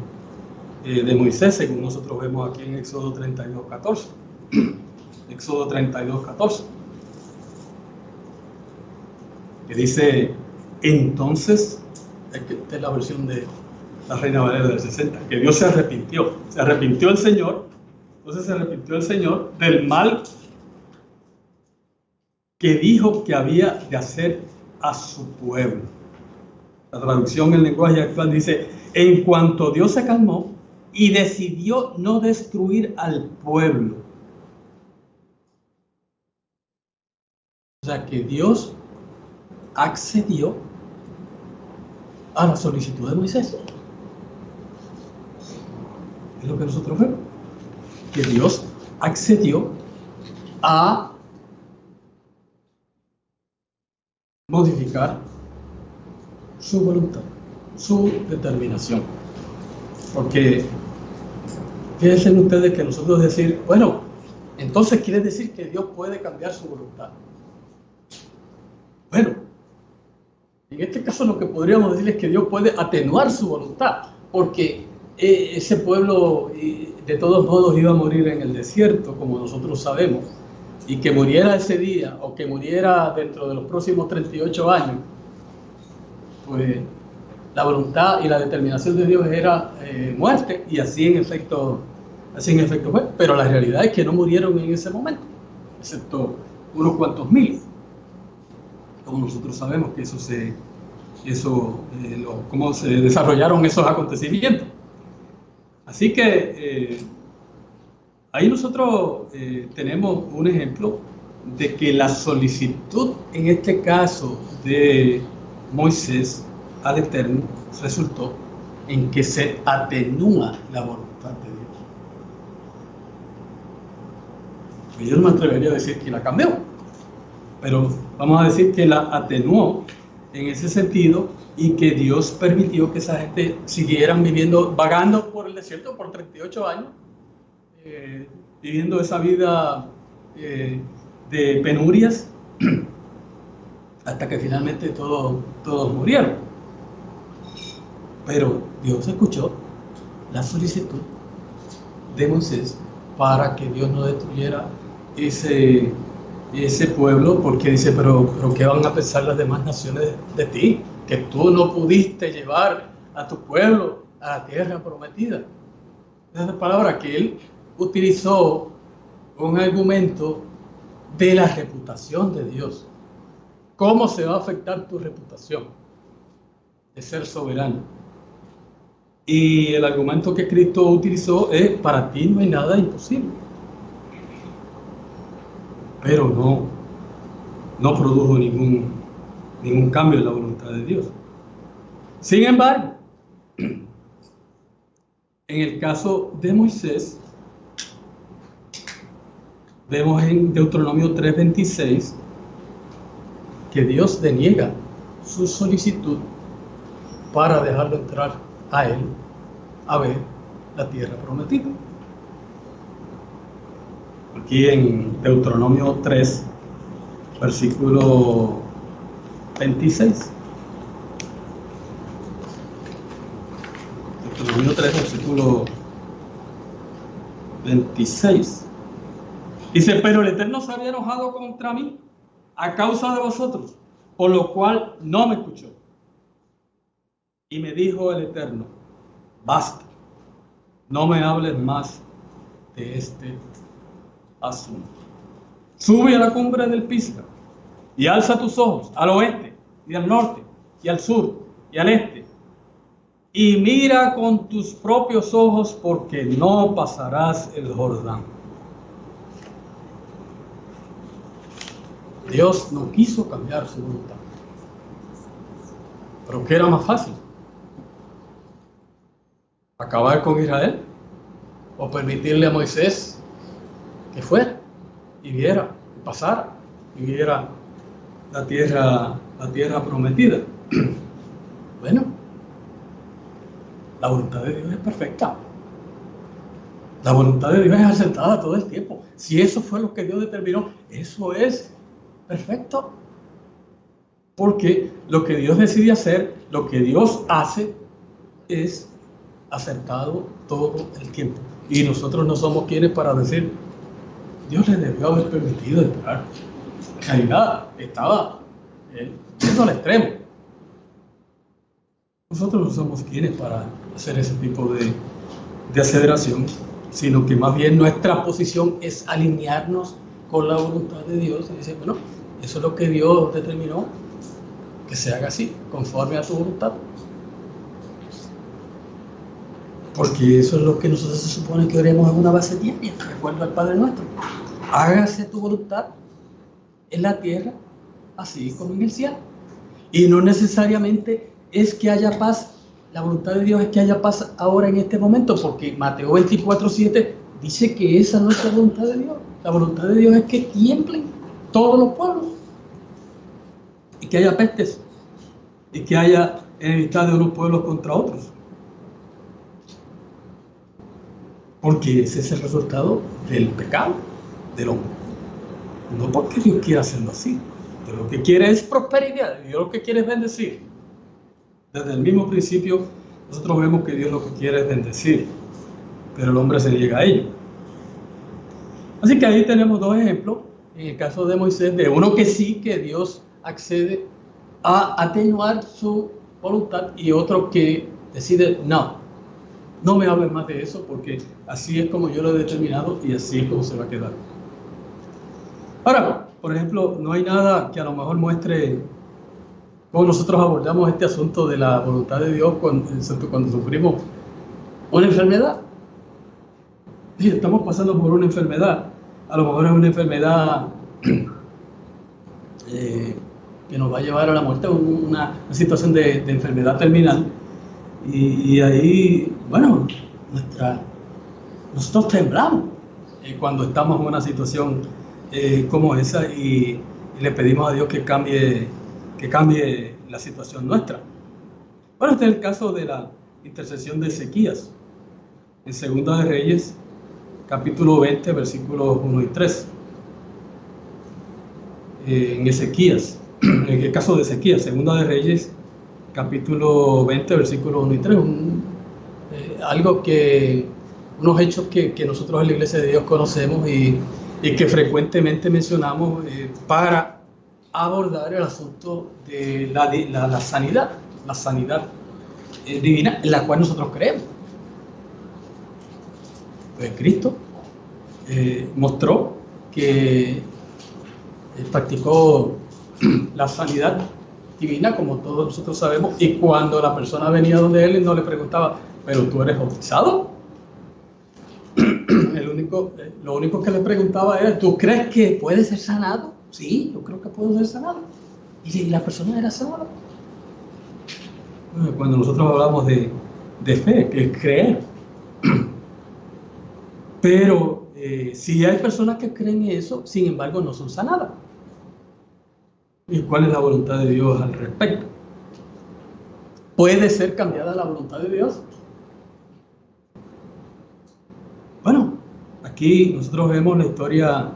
de Moisés, según nosotros vemos aquí en Éxodo 32:14. Éxodo 32:14, que dice, entonces, esta es la versión de la Reina Valera del 60, que Dios se arrepintió el Señor. Entonces se arrepintió el Señor del mal que dijo que había de hacer a su pueblo. La traducción en lenguaje actual dice, en cuanto Dios se calmó y decidió no destruir al pueblo. O sea que Dios accedió a la solicitud de Moisés. Es lo que nosotros vemos, que Dios accedió a modificar su voluntad, su determinación. Porque fíjense ustedes que nosotros decir, bueno, entonces quiere decir que Dios puede cambiar su voluntad. Bueno, en este caso lo que podríamos decir es que Dios puede atenuar su voluntad, porque ese pueblo de todos modos iba a morir en el desierto, como nosotros sabemos, y que muriera ese día o que muriera dentro de los próximos 38 años, pues la voluntad y la determinación de Dios era muerte, y así en efecto fue. Pero la realidad es que no murieron en ese momento, excepto unos cuantos miles. Como nosotros sabemos que cómo se desarrollaron esos acontecimientos. Así que ahí nosotros tenemos un ejemplo de que la solicitud, en este caso de Moisés al Eterno, resultó en que se atenúa la voluntad de Dios. Yo no me atrevería a decir que la cambió, pero vamos a decir que la atenuó en ese sentido, y que Dios permitió que esa gente siguieran viviendo, vagando por el desierto por 38 años, viviendo esa vida de penurias, hasta que finalmente todos murieron. Pero Dios escuchó la solicitud de Moisés para que Dios no destruyera ese pueblo, porque dice, pero ¿qué van a pensar las demás naciones de ti? Que tú no pudiste llevar a tu pueblo a la tierra prometida. Esa palabra que él utilizó un argumento de la reputación de Dios. ¿Cómo se va a afectar tu reputación de ser soberano? Y el argumento que Cristo utilizó es, para ti no hay nada imposible. Pero no produjo ningún cambio en la voluntad de Dios. Sin embargo, en el caso de Moisés, vemos en Deuteronomio 3:26 que Dios deniega su solicitud para dejarlo entrar a él a ver la tierra prometida. Aquí en Deuteronomio 3, versículo 26. Deuteronomio 3, versículo 26. Dice, pero el Eterno se había enojado contra mí a causa de vosotros, por lo cual no me escuchó. Y me dijo el Eterno, basta, no me hables más de este asunto. Sube a la cumbre del Pisga y alza tus ojos al oeste y al norte y al sur y al este, y mira con tus propios ojos, porque no pasarás el Jordán. Dios no quiso cambiar su voluntad. ¿Pero qué era más fácil? ¿Acabar con Israel? ¿O permitirle a Moisés que fuera y viera, y pasara y viera la tierra prometida? Bueno, la voluntad de Dios es perfecta. La voluntad de Dios es acertada todo el tiempo. Si eso fue lo que Dios determinó, eso es perfecto. Porque lo que Dios decide hacer, lo que Dios hace, es acertado todo el tiempo. Y nosotros no somos quienes para decir, Dios le debió haber permitido entrar. En realidad, estaba yendo al extremo. Nosotros no somos quienes para hacer ese tipo de aceleración, sino que más bien nuestra posición es alinearnos con la voluntad de Dios y decir, bueno, eso es lo que Dios determinó, que se haga así, conforme a su voluntad. Porque eso es lo que nosotros se supone que oremos en una base diaria, de acuerdo al Padre nuestro. Hágase tu voluntad en la tierra, así como en el cielo. Y no necesariamente es que haya paz. La voluntad de Dios es que haya paz ahora en este momento, porque Mateo 24:7 dice que esa no es la voluntad de Dios. La voluntad de Dios es que tiemblen todos los pueblos y que haya pestes y que haya enemistad de unos pueblos contra otros. Porque ese es el resultado del pecado del hombre. No porque Dios quiera hacerlo así. Dios lo que quiere es prosperidad. Dios lo que quiere es bendecir. Desde el mismo principio nosotros vemos que Dios lo que quiere es bendecir, pero el hombre se niega a ello. Así que ahí tenemos dos ejemplos. En el caso de Moisés, de uno que sí, que Dios accede a atenuar su voluntad, y otro que decide, no me hables más de eso, porque así es como yo lo he determinado y así es como se va a quedar. Ahora, por ejemplo, no hay nada que a lo mejor muestre cómo nosotros abordamos este asunto de la voluntad de Dios cuando sufrimos una enfermedad. Si estamos pasando por una enfermedad, a lo mejor es una enfermedad que nos va a llevar a la muerte, una situación de enfermedad terminal, y ahí, bueno, nosotros temblamos cuando estamos en una situación como esa, y le pedimos a Dios que cambie la situación nuestra. Bueno, este es el caso de la intercesión de Ezequías en Segunda de Reyes, capítulo 20, versículos 1 y 3. En Ezequías, en el caso de Ezequías, Segunda de Reyes, capítulo 20, versículos 1 y 3, unos hechos que nosotros en la Iglesia de Dios conocemos y que frecuentemente mencionamos para abordar el asunto de la sanidad divina en la cual nosotros creemos. Pues Cristo mostró que practicó la sanidad divina, como todos nosotros sabemos, y cuando la persona venía donde él no le preguntaba, ¿pero tú eres bautizado? Lo único que le preguntaba era, ¿tú crees que puedes ser sanado? Sí, yo creo que puedo ser sanado. Y la persona era sanada. Cuando nosotros hablamos de fe, que es creer. Pero si hay personas que creen eso, sin embargo no son sanadas. ¿Y cuál es la voluntad de Dios al respecto? ¿Puede ser cambiada la voluntad de Dios? Bueno, aquí nosotros vemos la historia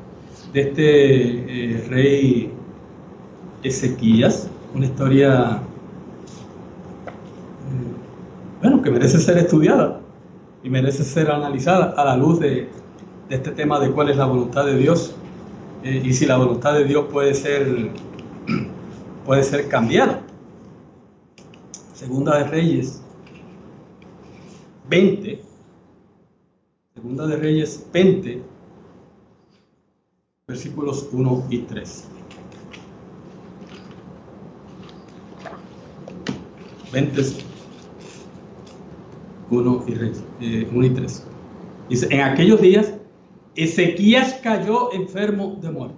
de este rey Ezequías, una historia que merece ser estudiada y merece ser analizada a la luz de este tema de cuál es la voluntad de Dios y si la voluntad de Dios puede ser cambiada. Segunda de Reyes 20, versículos 1 y 3. 20, 1 y 3. Dice, en aquellos días Ezequías cayó enfermo de muerte,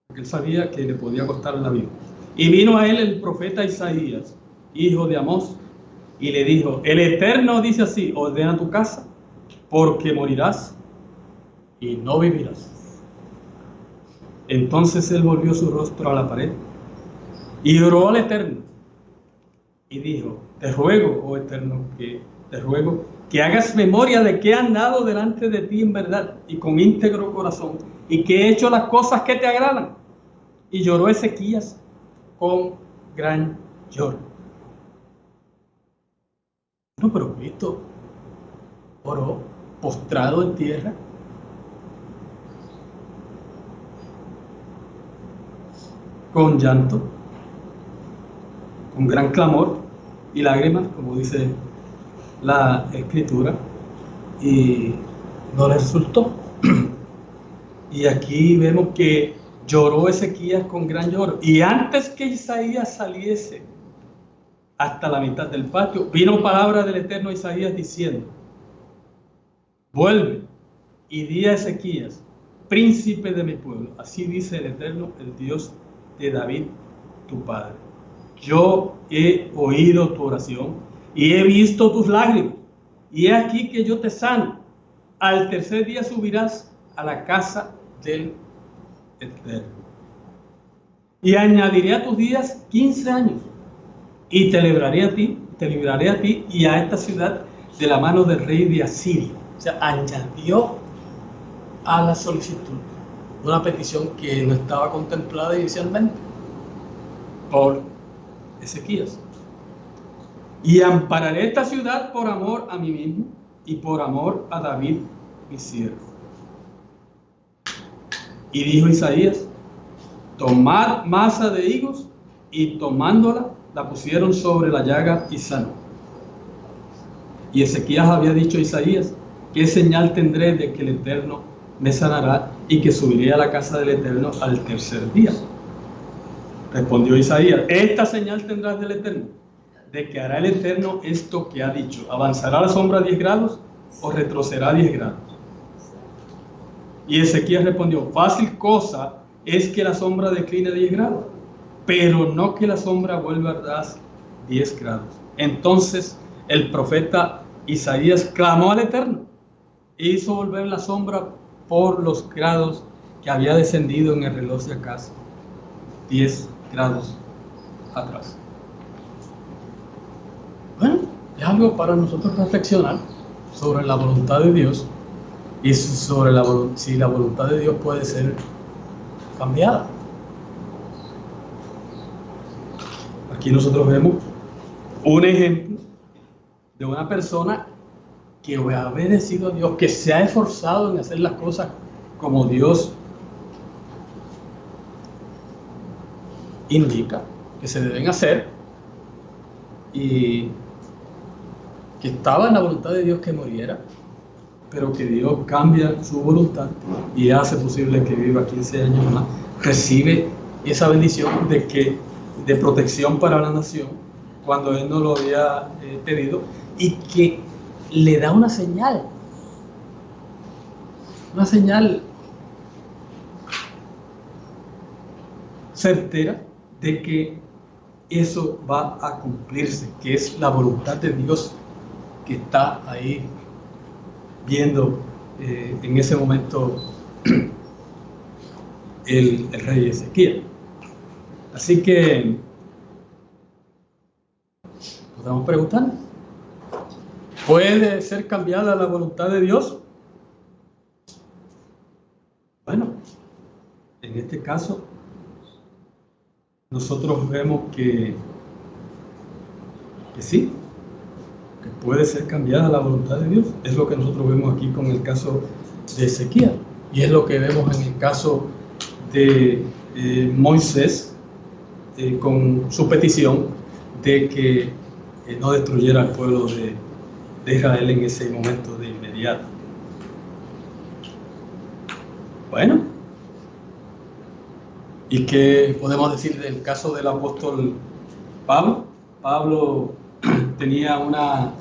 porque él sabía que le podía costar la vida. Y vino a él el profeta Isaías, hijo de Amós, y le dijo, el Eterno dice así, ordena tu casa, porque morirás y no vivirás. Entonces él volvió su rostro a la pared y oró al Eterno y dijo, te ruego, oh Eterno, que hagas memoria de que he andado delante de ti en verdad y con íntegro corazón, y que he hecho las cosas que te agradan. Y lloró Ezequías con gran lloro. No, pero Cristo oró postrado en tierra. Con llanto, con gran clamor y lágrimas, como dice la Escritura, y no le resultó. Y aquí vemos que lloró Ezequías con gran lloro. Y antes que Isaías saliese hasta la mitad del patio, vino palabra del Eterno a Isaías diciendo, vuelve y di a Ezequías, príncipe de mi pueblo, así dice el Eterno, el Dios de David, tu padre. Yo he oído tu oración y he visto tus lágrimas, y he aquí que yo te sano. al tercer día subirás a la casa del Eterno. Y añadiré a tus días 15 años. Y te libraré a ti y a esta ciudad de la mano del rey de Asiria. O sea, añadió a la solicitud una petición que no estaba contemplada inicialmente por Ezequías. Y ampararé esta ciudad por amor a mí mismo y por amor a David, mi siervo. Y dijo Isaías: tomad masa de higos, y tomándola, la pusieron sobre la llaga y sanó. Y Ezequías había dicho a Isaías: ¿qué señal tendré de que el Eterno me sanará y que subiré a la casa del Eterno al tercer día? Respondió Isaías: esta señal tendrás del Eterno, de que hará el Eterno esto que ha dicho: ¿avanzará la sombra 10 grados o retrocederá 10 grados? Y Ezequías respondió: fácil cosa es que la sombra decline 10 grados, pero no que la sombra vuelva atrás 10 grados. Entonces el profeta Isaías clamó al Eterno e hizo volver la sombra por los grados que había descendido en el reloj de casa, 10 grados atrás. Bueno, es algo para nosotros reflexionar sobre la voluntad de Dios y sobre si la voluntad de Dios puede ser cambiada. Aquí nosotros vemos un ejemplo de una persona que ha obedecido a Dios, que se ha esforzado en hacer las cosas como Dios indica que se deben hacer, y que estaba en la voluntad de Dios que muriera, pero que Dios cambia su voluntad y hace posible que viva 15 años más, recibe esa bendición de protección para la nación cuando Él no lo había pedido, y que le da una señal certera de que eso va a cumplirse, que es la voluntad de Dios que está ahí viendo en ese momento el rey Ezequiel. Así que podemos preguntar: ¿puede ser cambiada la voluntad de Dios? Bueno, en este caso nosotros vemos que sí, que puede ser cambiada la voluntad de Dios. Es lo que nosotros vemos aquí con el caso de Ezequiel, y es lo que vemos en el caso de Moisés, con su petición de que no destruyera al pueblo de Israel en ese momento de inmediato. Bueno, ¿y qué podemos decir del caso del apóstol Pablo? Pablo tenía una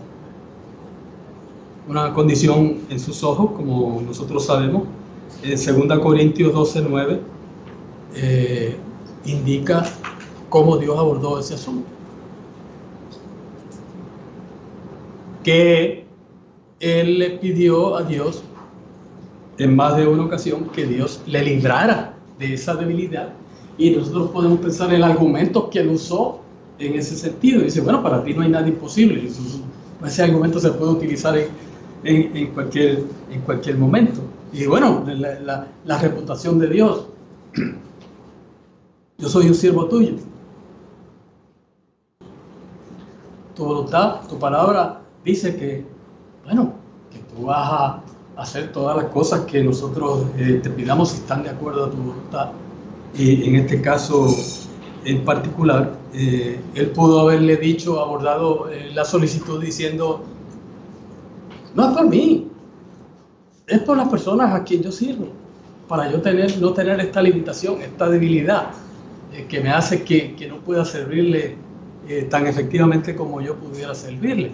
condición en sus ojos, como nosotros sabemos. En 2 Corintios 12:9 indica cómo Dios abordó ese asunto. Que él le pidió a Dios en más de una ocasión que Dios le librara de esa debilidad, y nosotros podemos pensar en el argumento que él usó en ese sentido. Dice: bueno, para ti no hay nada imposible. Ese argumento se puede utilizar en cualquier momento. Y bueno, la reputación de Dios: yo soy un siervo tuyo, tu voluntad, tu palabra dice que, bueno, que tú vas a hacer todas las cosas que nosotros te pidamos si están de acuerdo a tu voluntad. Y en este caso en particular, él pudo haberle abordado la solicitud diciendo: no es por mí, es por las personas a quien yo sirvo, para yo no tener esta limitación, esta debilidad que me hace que no pueda servirle tan efectivamente como yo pudiera servirle.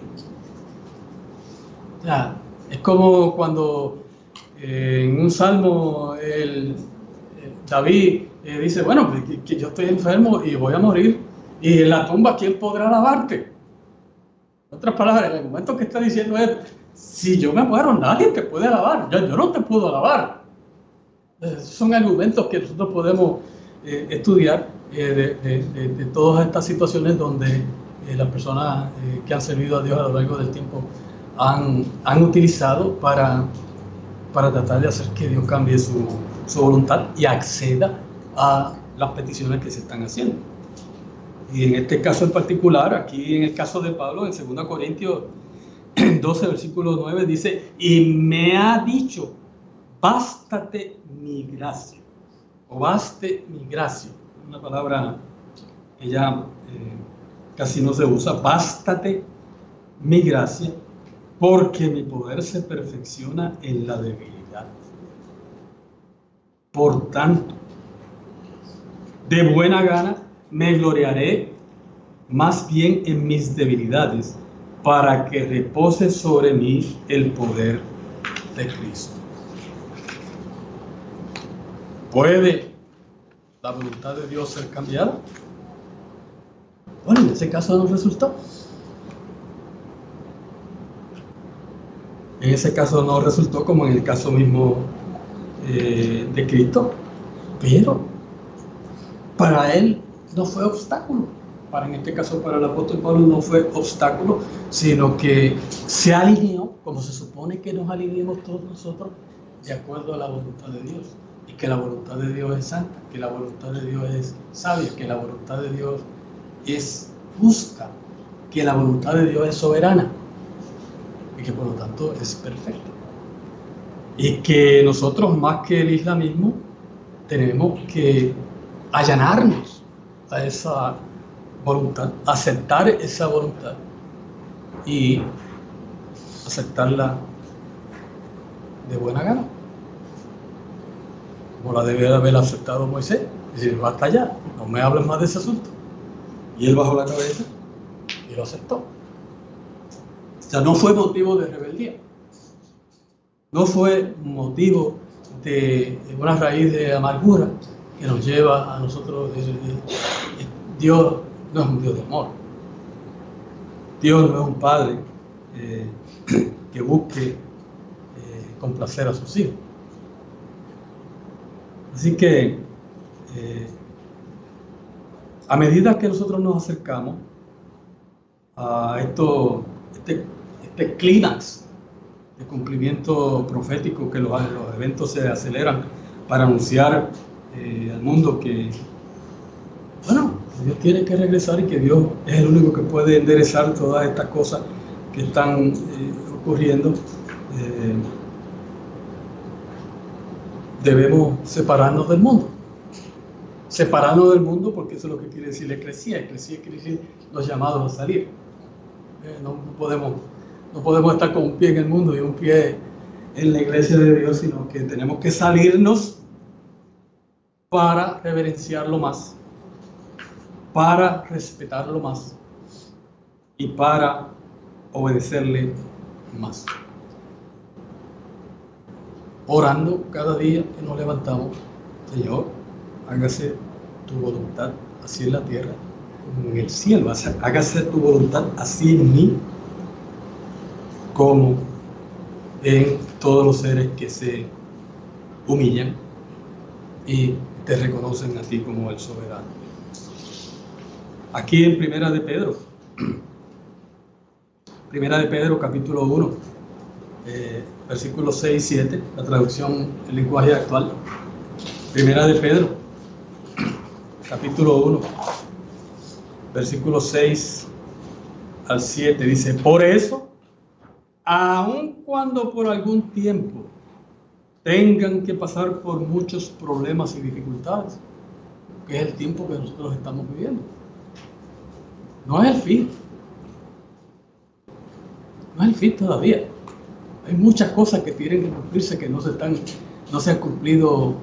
O sea, es como cuando en un salmo David dice: bueno, que yo estoy enfermo y voy a morir, y en la tumba ¿quién podrá lavarte? En otras palabras, el argumento que está diciendo es: si yo me muero, nadie te puede alabar. Yo no te puedo alabar. Son argumentos que nosotros podemos estudiar de todas estas situaciones donde las personas que han servido a Dios a lo largo del tiempo han utilizado para tratar de hacer que Dios cambie su voluntad y acceda a las peticiones que se están haciendo. Y en este caso en particular, aquí en el caso de Pablo, en 2 Corintios 12, versículo 9, dice: y me ha dicho, bástate mi gracia, o baste mi gracia, una palabra que ya casi no se usa. Bástate mi gracia, porque mi poder se perfecciona en la debilidad. Por tanto, de buena gana me gloriaré más bien en mis debilidades, para que repose sobre mí el poder de Cristo. ¿Puede la voluntad de Dios ser cambiada? Bueno, en ese caso no resultó. En ese caso no resultó, como en el caso mismo de Cristo, pero para él no fue obstáculo. En este caso, para el apóstol Pablo no fue obstáculo, sino que se alineó, como se supone que nos alineemos todos nosotros, de acuerdo a la voluntad de Dios. Y que la voluntad de Dios es santa, que la voluntad de Dios es sabia, que la voluntad de Dios es justa, que la voluntad de Dios es soberana y que por lo tanto es perfecta. Y que nosotros, más que el islamismo, tenemos que allanarnos a esa voluntad, aceptar esa voluntad y aceptarla de buena gana, como la debe haber aceptado Moisés. Es decir, basta ya, no me hables más de ese asunto. Y él bajó la cabeza y lo aceptó. O sea, no fue motivo de rebeldía, no fue motivo de una raíz de amargura que nos lleva a nosotros. Dios no es un Dios de amor. Dios no es un padre que busque complacer a sus hijos. Así que a medida que nosotros nos acercamos a este clímax de cumplimiento profético, que los eventos se aceleran para anunciar al mundo que, bueno, Dios tiene que regresar y que Dios es el único que puede enderezar todas estas cosas que están ocurriendo. Debemos separarnos del mundo. Separarnos del mundo, porque eso es lo que quiere decir la eclesía. Eclesía quiere decir los llamados a salir. No podemos estar con un pie en el mundo y un pie en la iglesia de Dios, sino que tenemos que salirnos para reverenciarlo más, para respetarlo más y para obedecerle más. Orando cada día que nos levantamos: Señor, hágase tu voluntad así en la tierra como en el cielo. Hágase tu voluntad así en mí como en todos los seres que se humillan y te reconocen a ti como el soberano. Aquí en Primera de Pedro capítulo 1, versículos 6 y 7, la traducción en lenguaje actual. Primera de Pedro capítulo 1, versículos 6 al 7, dice: por eso, aun cuando por algún tiempo tengan que pasar por muchos problemas y dificultades, que es el tiempo que nosotros estamos viviendo, no es el fin. No es el fin todavía. Hay muchas cosas que tienen que cumplirse que no se han cumplido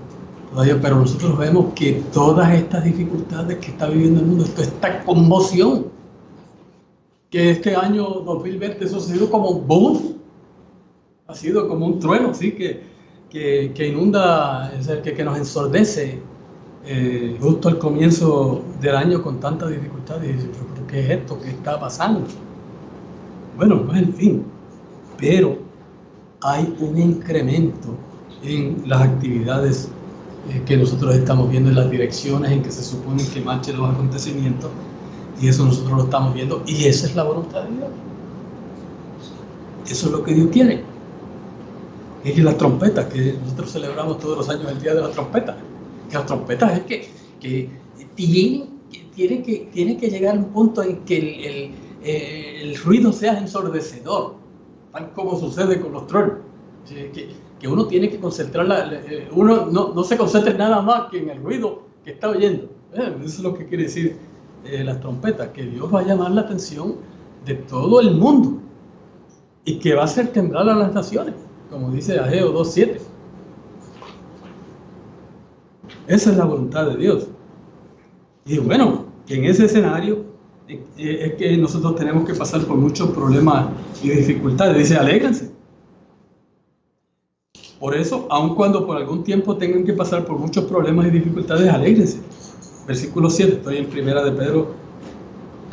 todavía, pero nosotros vemos que todas estas dificultades que está viviendo el mundo, esta conmoción, que este año 2020 eso ha sido como un boom, ha sido como un trueno, ¿sí? que inunda, que nos ensordece justo al comienzo del año con tantas dificultades. Y dice, ¿pero qué es esto? ¿Qué está pasando? Bueno, no es el fin, pero hay un incremento en las actividades que nosotros estamos viendo, en las direcciones en que se supone que marchen los acontecimientos, y eso nosotros lo estamos viendo, y esa es la voluntad de Dios. Eso es lo que Dios quiere. Es que las trompetas, que nosotros celebramos todos los años el día de las trompetas, que las trompetas es que tiene que llegar a un punto en que el ruido sea ensordecedor, tal como sucede con los trolls, que uno tiene que concentrar, uno no se concentre nada más que en el ruido que está oyendo. Eso es lo que quiere decir las trompetas, que Dios va a llamar la atención de todo el mundo y que va a hacer temblar a las naciones, como dice Ageo 2:7. Esa es la voluntad de Dios. Y bueno, en ese escenario es que nosotros tenemos que pasar por muchos problemas y dificultades. Dice, alégrense. Por eso, aun cuando por algún tiempo tengan que pasar por muchos problemas y dificultades, alégrense. Versículo 7, estoy en Primera de Pedro,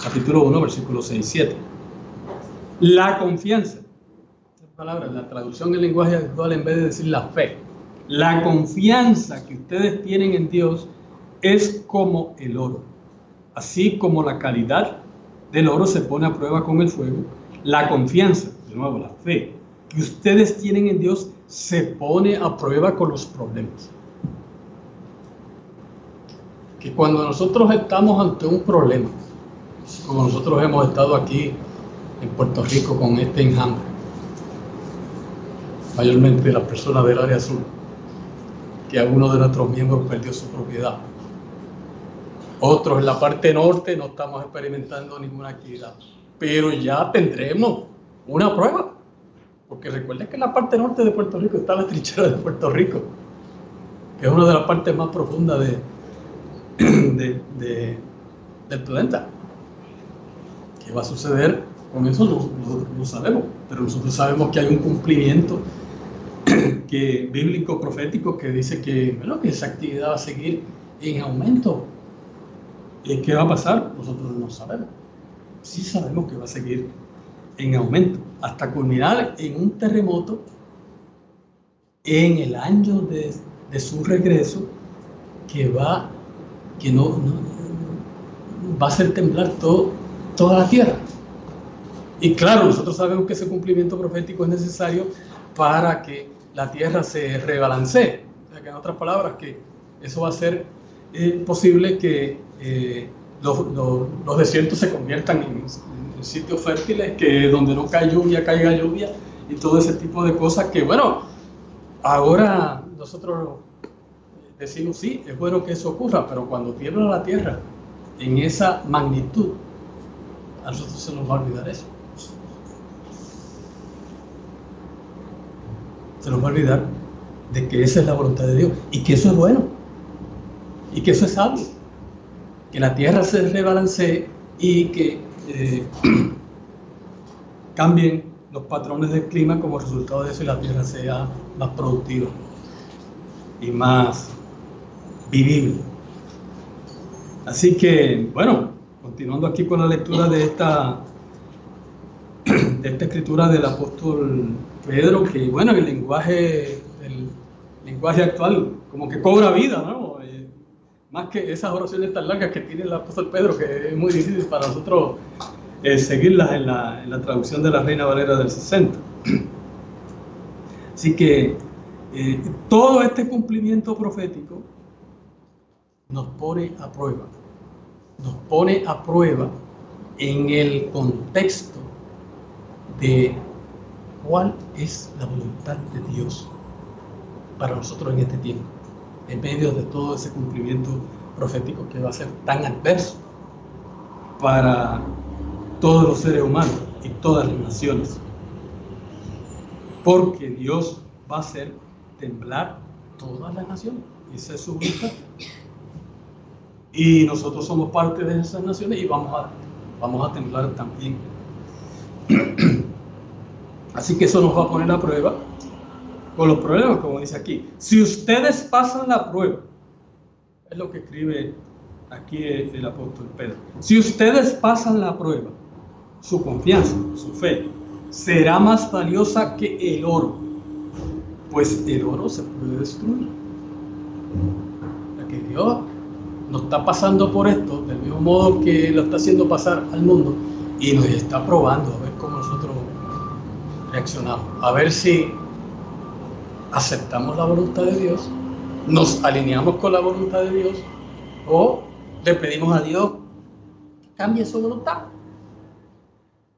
capítulo 1, versículos 6 y 7. La confianza. Palabra, la traducción en lenguaje actual, en vez de decir la fe, la confianza que ustedes tienen en Dios es como el oro. Así como la calidad del oro se pone a prueba con el fuego, la confianza, de nuevo la fe, que ustedes tienen en Dios se pone a prueba con los problemas. Que cuando nosotros estamos ante un problema, como nosotros hemos estado aquí en Puerto Rico con este enjambre, mayormente las personas del área sur, que alguno de nuestros miembros perdió su propiedad. Otros en la parte norte no estamos experimentando ninguna actividad, pero ya tendremos una prueba, porque recuerden que en la parte norte de Puerto Rico está la trinchera de Puerto Rico, que es una de las partes más profundas del planeta. ¿Qué va a suceder con eso? No sabemos, pero nosotros sabemos que hay un cumplimiento bíblico profético que dice que, bueno, que esa actividad va a seguir en aumento. ¿Y qué va a pasar? Nosotros no sabemos. Sí sabemos que va a seguir en aumento hasta culminar en un terremoto en el año de su regreso que va a hacer temblar toda la tierra. Y claro, nosotros sabemos que ese cumplimiento profético es necesario para que la tierra se rebalancee. O sea, que en otras palabras, que eso va a ser posible que los desiertos se conviertan en sitios fértiles, que donde no cae lluvia, caiga lluvia, y todo ese tipo de cosas que, bueno, ahora nosotros decimos, sí, es bueno que eso ocurra, pero cuando tiembla la tierra en esa magnitud, a nosotros se nos va a olvidar eso. Se nos va a olvidar de que esa es la voluntad de Dios y que eso es bueno y que eso es sabio, que la tierra se rebalancee y que cambien los patrones del clima como resultado de eso y la tierra sea más productiva y más vivible. Así que, bueno, continuando aquí con la lectura de esta escritura del apóstol Pedro, que bueno, el lenguaje actual como que cobra vida, ¿no? Más que esas oraciones tan largas que tiene el apóstol Pedro, que es muy difícil para nosotros seguirlas en la traducción de la Reina Valera del 60. Así que todo este cumplimiento profético nos pone a prueba en el contexto de cuál es la voluntad de Dios para nosotros en este tiempo, en medio de todo ese cumplimiento profético que va a ser tan adverso para todos los seres humanos y todas las naciones, porque Dios va a hacer temblar todas las naciones. Esa es su voluntad, y nosotros somos parte de esas naciones y vamos a temblar también. Así que eso nos va a poner a prueba con los problemas, como dice aquí. Si ustedes pasan la prueba, es lo que escribe aquí el apóstol Pedro. Si ustedes pasan la prueba, su confianza, su fe, será más valiosa que el oro. pues el oro se puede destruir. Que Dios nos está pasando por esto del mismo modo que lo está haciendo pasar al mundo y nos está probando a ver cómo nosotros reaccionamos, a ver si aceptamos la voluntad de Dios, nos alineamos con la voluntad de Dios o le pedimos a Dios que cambie su voluntad.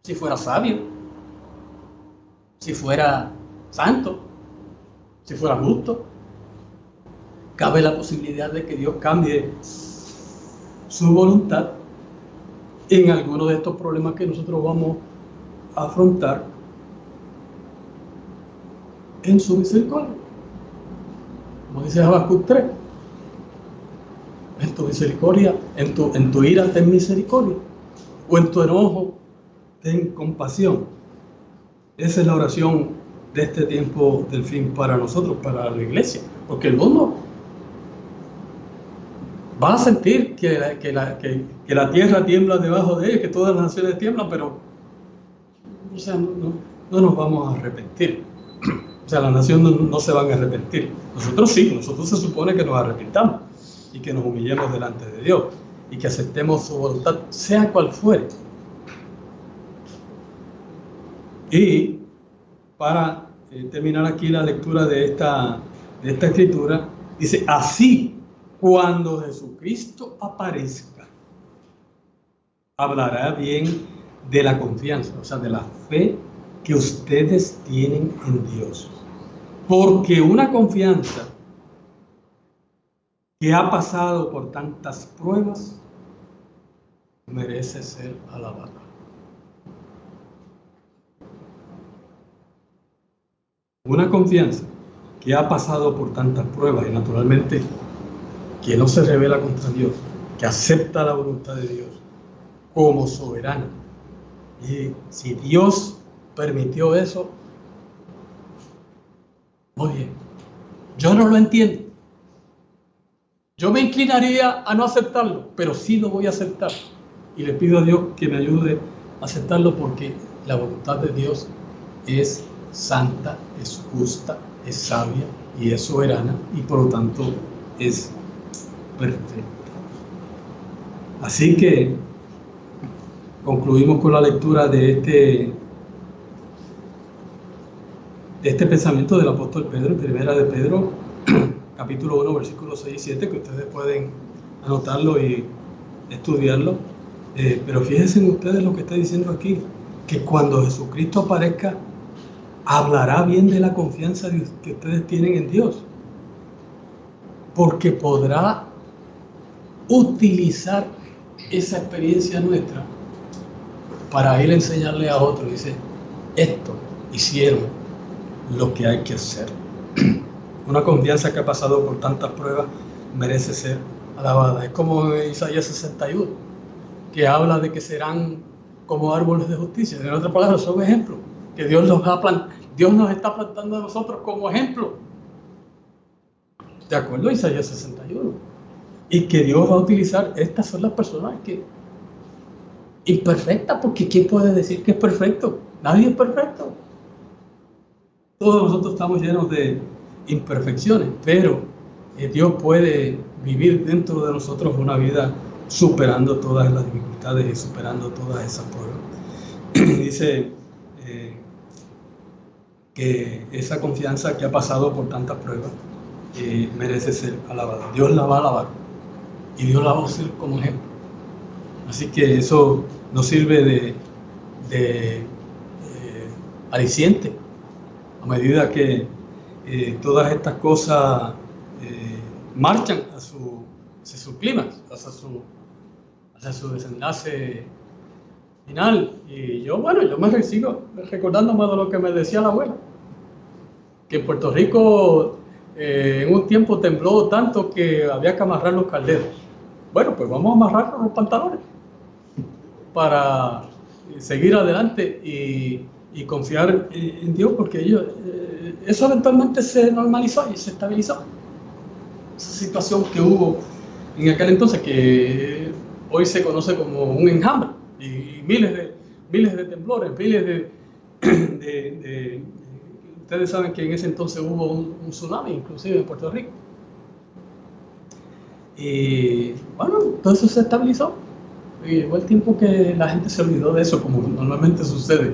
Si fuera sabio, si fuera santo, si fuera justo, cabe la posibilidad de que Dios cambie su voluntad en alguno de estos problemas que nosotros vamos a afrontar en su misericordia. Como dice Habacuc 3, en tu misericordia, en tu ira ten misericordia, o en tu enojo ten compasión. Esa es la oración de este tiempo del fin para nosotros, para la iglesia, porque el mundo va a sentir que la tierra tiembla debajo de él, que todas las naciones tiemblan, pero o sea, no nos vamos a arrepentir. O sea, las naciones no se van a arrepentir. Nosotros sí, nosotros se supone que nos arrepintamos y que nos humillemos delante de Dios y que aceptemos su voluntad, sea cual fuere. Y para terminar aquí la lectura de esta escritura, dice, así cuando Jesucristo aparezca, hablará bien de la confianza, o sea, de la fe que ustedes tienen en Dios. Porque una confianza que ha pasado por tantas pruebas merece ser alabada. Una confianza que ha pasado por tantas pruebas y naturalmente que no se revela contra Dios, que acepta la voluntad de Dios como soberana. Y si Dios permitió eso, oye, yo no lo entiendo. Yo me inclinaría a no aceptarlo, pero sí lo voy a aceptar. Y le pido a Dios que me ayude a aceptarlo porque la voluntad de Dios es santa, es justa, es sabia y es soberana y por lo tanto es perfecta. Así que concluimos con la lectura de este pensamiento del apóstol Pedro, en primera de Pedro, capítulo 1, versículos 6 y 7, que ustedes pueden anotarlo y estudiarlo. Pero fíjense ustedes lo que está diciendo aquí, que cuando Jesucristo aparezca, hablará bien de la confianza que ustedes tienen en Dios, porque podrá utilizar esa experiencia nuestra para él enseñarle a otros. Dice, esto hicieron lo que hay que hacer. Una confianza que ha pasado por tantas pruebas merece ser alabada. Es como en Isaías 61, que habla de que serán como árboles de justicia. En otras palabras, son ejemplos que Dios nos está plantando a nosotros como ejemplo. De acuerdo a Isaías 61. Y que Dios va a utilizar, estas son las personas que imperfectas, porque ¿quién puede decir que es perfecto? Nadie es perfecto. Todos nosotros estamos llenos de imperfecciones, pero Dios puede vivir dentro de nosotros una vida superando todas las dificultades y superando todas esas pruebas. Dice que esa confianza que ha pasado por tantas pruebas merece ser alabada. Dios la va a alabar y Dios la va a usar como ejemplo. Así que eso nos sirve de aliciente a medida que todas estas cosas marchan hacia su clímax, hacia su desenlace final. Y yo me sigo recordándome de lo que me decía la abuela, que en Puerto Rico en un tiempo tembló tanto que había que amarrar los calderos. Bueno, pues vamos a amarrar los pantalones para seguir adelante y confiar en Dios, porque eso eventualmente se normalizó y se estabilizó. Esa situación que hubo en aquel entonces, que hoy se conoce como un enjambre, y miles de temblores, miles de Ustedes saben que en ese entonces hubo un tsunami, inclusive en Puerto Rico. Y bueno, todo eso se estabilizó. Y llegó el tiempo que la gente se olvidó de eso, como normalmente sucede.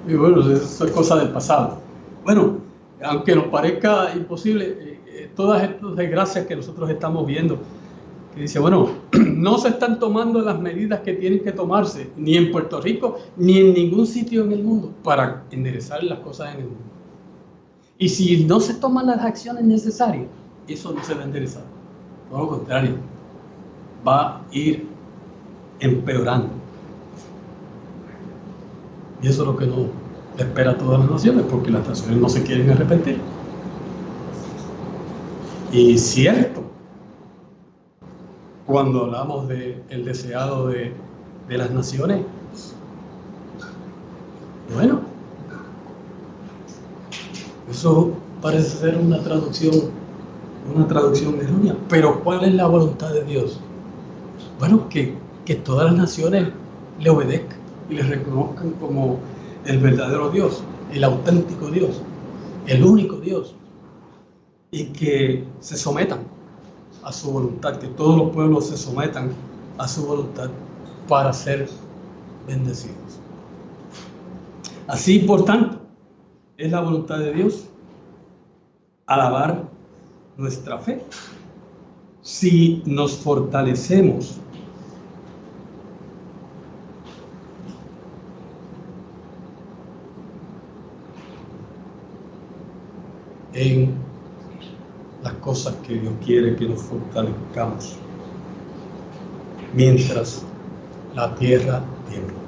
Y bueno, eso es cosa del pasado. Bueno, aunque nos parezca imposible, todas estas desgracias que nosotros estamos viendo, que dice, bueno, no se están tomando las medidas que tienen que tomarse, ni en Puerto Rico, ni en ningún sitio en el mundo, para enderezar las cosas en el mundo. Y si no se toman las acciones necesarias, eso no se va a enderezar. Todo lo contrario, va a ir empeorando. Y eso es lo que no espera a todas las naciones, porque las naciones no se quieren arrepentir. Y cierto, cuando hablamos del deseado de las naciones, bueno, eso parece ser una traducción errónea. Pero ¿cuál es la voluntad de Dios? Bueno, que todas las naciones le obedezcan y le reconozcan como el verdadero Dios, el auténtico Dios, el único Dios, y que se sometan a su voluntad, que todos los pueblos se sometan a su voluntad para ser bendecidos. Así, por tanto, es la voluntad de Dios alabar nuestra fe. Si nos fortalecemos en las cosas que Dios quiere que nos fortalezcamos, mientras la tierra tiembla.